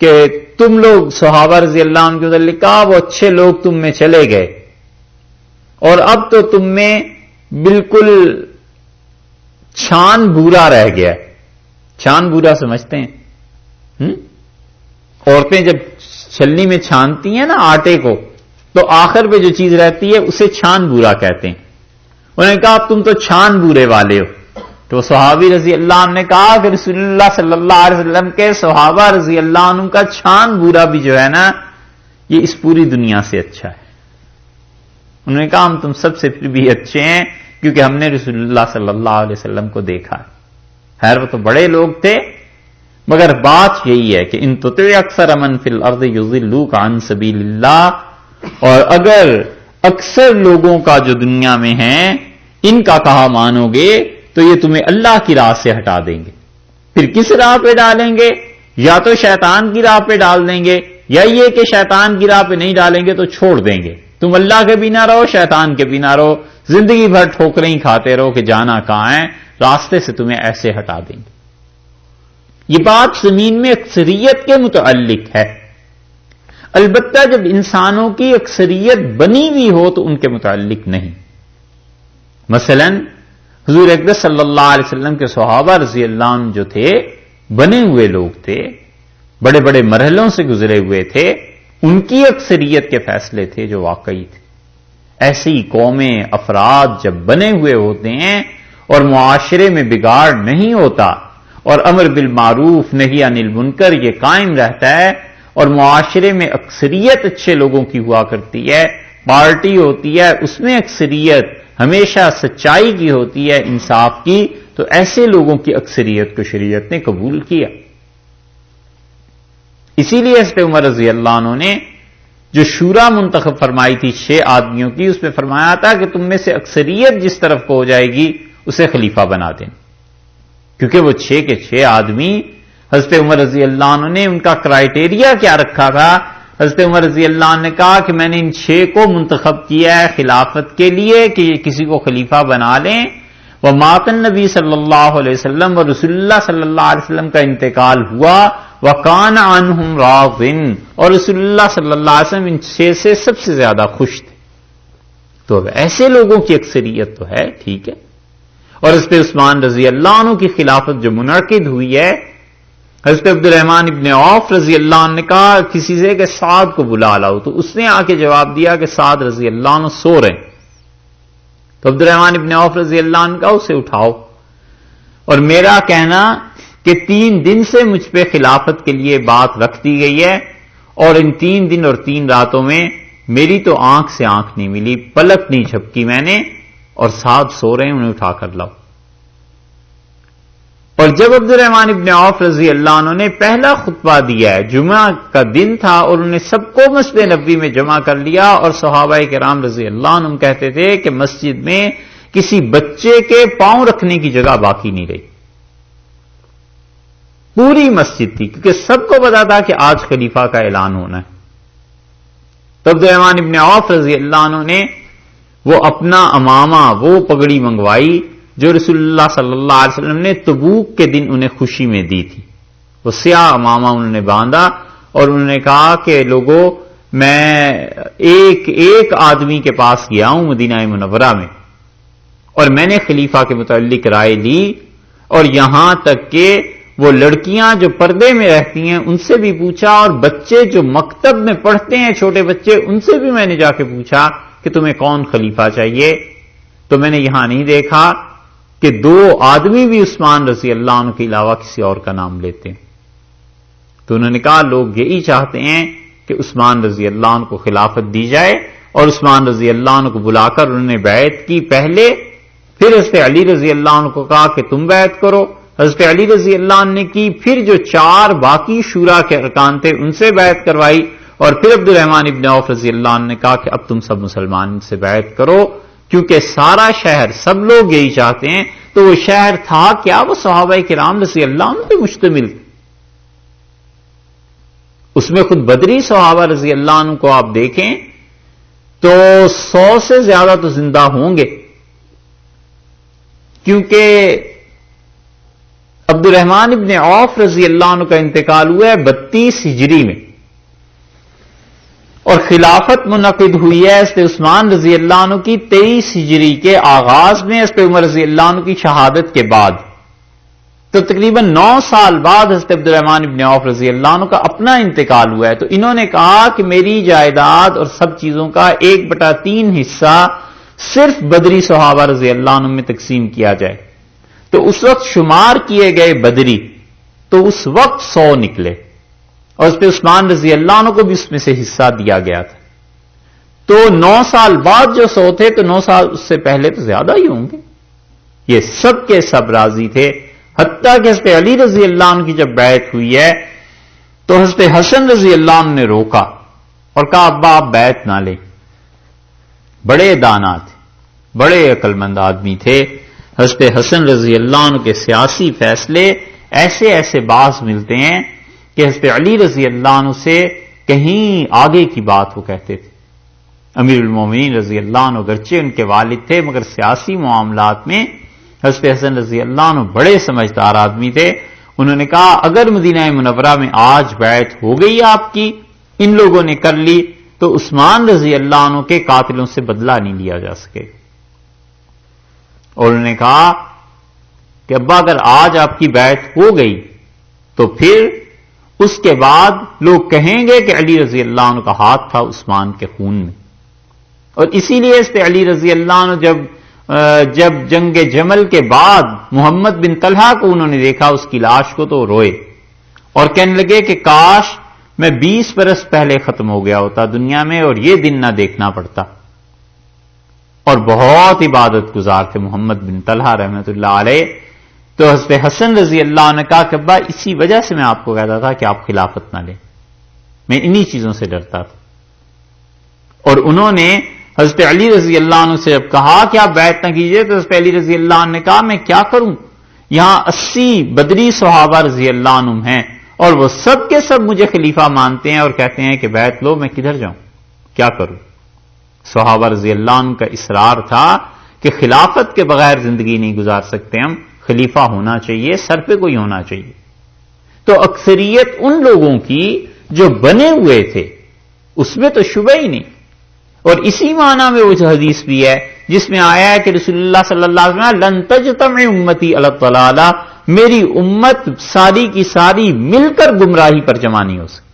کہ تم لوگ صحابہ رضی اللہ عنہ کے متعلق کہا وہ اچھے لوگ تم میں چلے گئے اور اب تو تم میں بالکل چھان بورا رہ گیا. چھان بورا سمجھتے ہیں؟ عورتیں جب چھلنی میں چھانتی ہیں نا آٹے کو تو آخر پہ جو چیز رہتی ہے اسے چھان بورا کہتے ہیں. انہوں نے کہا اب تم تو چھان بورے والے ہو. تو صحابی رضی اللہ عنہ نے کہا کہ رسول اللہ صلی اللہ علیہ وسلم کے صحابہ رضی اللہ عنہ کا چھان بورا بھی جو ہے نا یہ اس پوری دنیا سے اچھا ہے. انہوں نے کہا ہم تم سب سے پھر بھی اچھے ہیں کیونکہ ہم نے رسول اللہ صلی اللہ علیہ وسلم کو دیکھا ہے. خیر وہ تو بڑے لوگ تھے، مگر بات یہی ہے کہ ان تطع اکثر من فی الارض یضلوک عن سبیل اللہ، اور اگر اکثر لوگوں کا جو دنیا میں ہیں ان کا کہا مانو گے تو یہ تمہیں اللہ کی راہ سے ہٹا دیں گے. پھر کس راہ پہ ڈالیں گے؟ یا تو شیطان کی راہ پہ ڈال دیں گے، یا یہ کہ شیطان کی راہ پہ نہیں ڈالیں گے تو چھوڑ دیں گے. تم اللہ کے بھی نہ رہو، شیطان کے بھی نہ رہو، زندگی بھر ٹھوکریں ہی کھاتے رہو کہ جانا کہاں ہے، راستے سے تمہیں ایسے ہٹا دیں گے. یہ بات زمین میں اکثریت کے متعلق ہے. البتہ جب انسانوں کی اکثریت بنی ہوئی ہو تو ان کے متعلق نہیں. مثلا حضور اکرم صلی اللہ علیہ وسلم کے صحابہ رضی اللہ عنہ جو تھے بنے ہوئے لوگ تھے، بڑے بڑے مرحلوں سے گزرے ہوئے تھے. ان کی اکثریت کے فیصلے تھے جو واقعی تھے. ایسی قومیں افراد جب بنے ہوئے ہوتے ہیں اور معاشرے میں بگاڑ نہیں ہوتا اور امر بالمعروف نہی عن المنکر یہ قائم رہتا ہے اور معاشرے میں اکثریت اچھے لوگوں کی ہوا کرتی ہے، پارٹی ہوتی ہے اس میں اکثریت ہمیشہ سچائی کی ہوتی ہے، انصاف کی، تو ایسے لوگوں کی اکثریت کو شریعت نے قبول کیا. اسی لیے حضرت عمر رضی اللہ عنہ نے جو شورا منتخب فرمائی تھی 6 آدمیوں کی، اس میں فرمایا تھا کہ تم میں سے اکثریت جس طرف کو ہو جائے گی اسے خلیفہ بنا دیں، کیونکہ وہ 6 کے 6 آدمی حضرت عمر رضی اللہ عنہ نے ان کا کرائیٹیریا کیا رکھا تھا. حضرت عمر رضی اللہ عنہ نے کہا کہ میں نے ان 6 کو منتخب کیا ہے خلافت کے لیے کہ یہ کسی کو خلیفہ بنا لیں. ومات النبی صلی اللہ علیہ وسلم اور رسول اللہ صلی اللہ علیہ وسلم کا انتقال ہوا، وَكَانَ عَنْهُمْ رَاضٍ، اور رسول اللہ صلی اللہ علیہ وسلم ان 6 سے سب سے زیادہ خوش تھے. تو اب ایسے لوگوں کی اکثریت تو ہے، ٹھیک ہے. اور حضرت عثمان رضی اللہ عنہ کی خلافت جو منعقد ہوئی ہے، حضرت عبد الرحمن ابن عوف رضی اللہ عنہ نے کہا کسی سے کہ سعد کو بلا لاؤ، تو اس نے آ کے جواب دیا کہ سعد رضی اللہ عنہ سو رہے ہیں. تو عبد الرحمن ابن عوف رضی اللہ عنہ کا اسے اٹھاؤ، اور میرا کہنا کہ 3 دن سے مجھ پہ خلافت کے لیے بات رکھ دی گئی ہے، اور ان 3 دن اور 3 راتوں میں میری تو آنکھ سے آنکھ نہیں ملی، پلک نہیں جھپکی میں نے، اور سعد سو رہے ہیں انہیں اٹھا کر لاؤ. اور جب عبد الرحمن ابن عوف رضی اللہ عنہ نے پہلا خطبہ دیا ہے، جمعہ کا دن تھا، اور انہوں نے سب کو مسجد نبوی میں جمع کر لیا، اور صحابہ کرام رضی اللہ عنہم کہتے تھے کہ مسجد میں کسی بچے کے پاؤں رکھنے کی جگہ باقی نہیں رہی، پوری مسجد تھی، کیونکہ سب کو پتا تھا کہ آج خلیفہ کا اعلان ہونا ہے. تو عبد الرحمن ابن عوف رضی اللہ عنہ نے وہ اپنا امامہ، وہ پگڑی منگوائی جو رسول اللہ صلی اللہ علیہ وسلم نے تبوک کے دن انہیں خوشی میں دی تھی. وہ سیاہ امامہ انہوں نے باندھا، اور انہوں نے کہا کہ لوگوں میں ایک آدمی کے پاس گیا ہوں مدینہ منورہ میں، اور میں نے خلیفہ کے متعلق رائے لی، اور یہاں تک کہ وہ لڑکیاں جو پردے میں رہتی ہیں ان سے بھی پوچھا، اور بچے جو مکتب میں پڑھتے ہیں چھوٹے بچے ان سے بھی میں نے جا کے پوچھا کہ تمہیں کون خلیفہ چاہیے. تو میں نے یہاں نہیں دیکھا کہ 2 آدمی بھی عثمان رضی اللہ عنہ کے علاوہ کسی اور کا نام لیتے ہیں. تو انہوں نے کہا لوگ یہی چاہتے ہیں کہ عثمان رضی اللہ عنہ کو خلافت دی جائے، اور عثمان رضی اللہ عنہ کو بلا کر انہوں نے بیعت کی پہلے، پھر حضرت علی رضی اللہ عنہ کو کہا کہ تم بیعت کرو، حضرت علی رضی اللہ عنہ نے کی، پھر جو 4 باقی شورا کے ارکان تھے ان سے بیعت کروائی، اور پھر عبد الرحمن ابن عوف رضی اللہ عنہ نے کہا کہ اب تم سب مسلمان سے بیعت کرو، کیونکہ سارا شہر سب لوگ یہی چاہتے ہیں. تو وہ شہر تھا کیا؟ وہ صحابہ کرام رضی اللہ عنہ پہ مشتمل، اس میں خود بدری صحابہ رضی اللہ عنہ کو آپ دیکھیں تو 100 سے زیادہ تو زندہ ہوں گے، کیونکہ عبد الرحمن ابن عوف رضی اللہ عنہ کا انتقال ہوا ہے 32 ہجری میں، اور خلافت منعقد ہوئی ہے حضرت عثمان رضی اللہ عنہ کی 23 ہجری کے آغاز میں، حضرت عمر رضی اللہ عنہ کی شہادت کے بعد. تو تقریباً 9 سال بعد حضرت عبد الرحمن ابن عوف رضی اللہ عنہ کا اپنا انتقال ہوا ہے. تو انہوں نے کہا کہ میری جائیداد اور سب چیزوں کا 1/3 حصہ صرف بدری صحابہ رضی اللہ عنہ میں تقسیم کیا جائے. تو اس وقت شمار کیے گئے بدری تو اس وقت 100 نکلے، اور اس پہ عثمان رضی اللہ عنہ کو بھی اس میں سے حصہ دیا گیا تھا. تو 9 سال بعد جو 100 تھے تو 9 سال اس سے پہلے تو زیادہ ہی ہوں گے. یہ سب کے سب راضی تھے، حتیٰ کہ حضرت علی رضی اللہ عنہ کی جب بیعت ہوئی ہے تو حضرت حسن رضی اللہ عنہ نے روکا اور کہا ابا آپ بیعت نہ لیں. بڑے دانا تھے، بڑے عقل مند آدمی تھے. حضرت حسن رضی اللہ عنہ کے سیاسی فیصلے ایسے باز ملتے ہیں کہ حضرت علی رضی اللہ عنہ سے کہیں آگے کی بات وہ کہتے تھے. امیر المومنین رضی اللہ عنہ گرچہ ان کے والد تھے مگر سیاسی معاملات میں حضرت حسن رضی اللہ عنہ بڑے سمجھدار آدمی تھے. انہوں نے کہا اگر مدینہ منورہ میں آج بیعت ہو گئی آپ کی، ان لوگوں نے کر لی، تو عثمان رضی اللہ عنہ کے قاتلوں سے بدلہ نہیں لیا جا سکے. اور انہوں نے کہا کہ ابا اگر آج آپ کی بیعت ہو گئی تو پھر اس کے بعد لوگ کہیں گے کہ علی رضی اللہ عنہ کا ہاتھ تھا عثمان کے خون میں. اور اسی لیے اس پہ علی رضی اللہ عنہ جب جنگ جمل کے بعد محمد بن طلحہ کو انہوں نے دیکھا اس کی لاش کو تو روئے اور کہنے لگے کہ کاش میں 20 برس پہلے ختم ہو گیا ہوتا دنیا میں اور یہ دن نہ دیکھنا پڑتا. اور بہت عبادت گزار تھے محمد بن طلحہ رحمۃ اللہ علیہ. تو حضرت حسن رضی اللہ عنہ کا کہ ابا اسی وجہ سے میں آپ کو کہتا تھا کہ آپ خلافت نہ لیں، میں انہی چیزوں سے ڈرتا تھا. اور انہوں نے حضرت علی رضی اللہ عنہ سے جب کہا کہ آپ بیعت نہ کیجئے تو حضرت علی رضی اللہ عنہ نے کہا میں کیا کروں، یہاں 80 بدری صحابہ رضی اللہ عنہ ہیں اور وہ سب کے سب مجھے خلیفہ مانتے ہیں اور کہتے ہیں کہ بیعت لو، میں کدھر جاؤں، کیا کروں. صحابہ رضی اللہ عنہ کا اصرار تھا کہ خلافت کے بغیر زندگی نہیں گزار سکتے ہم، خلیفہ ہونا چاہیے، سر پہ کوئی ہونا چاہیے. تو اکثریت ان لوگوں کی جو بنے ہوئے تھے اس میں تو شبہ ہی نہیں. اور اسی معنی میں وہ حدیث بھی ہے جس میں آیا ہے کہ رسول اللہ صلی اللہ علیہ وسلم لن تجتمع امتی علی الضلالہ، میری امت ساری کی ساری مل کر گمراہی پر جمع نہیں ہو سکتی.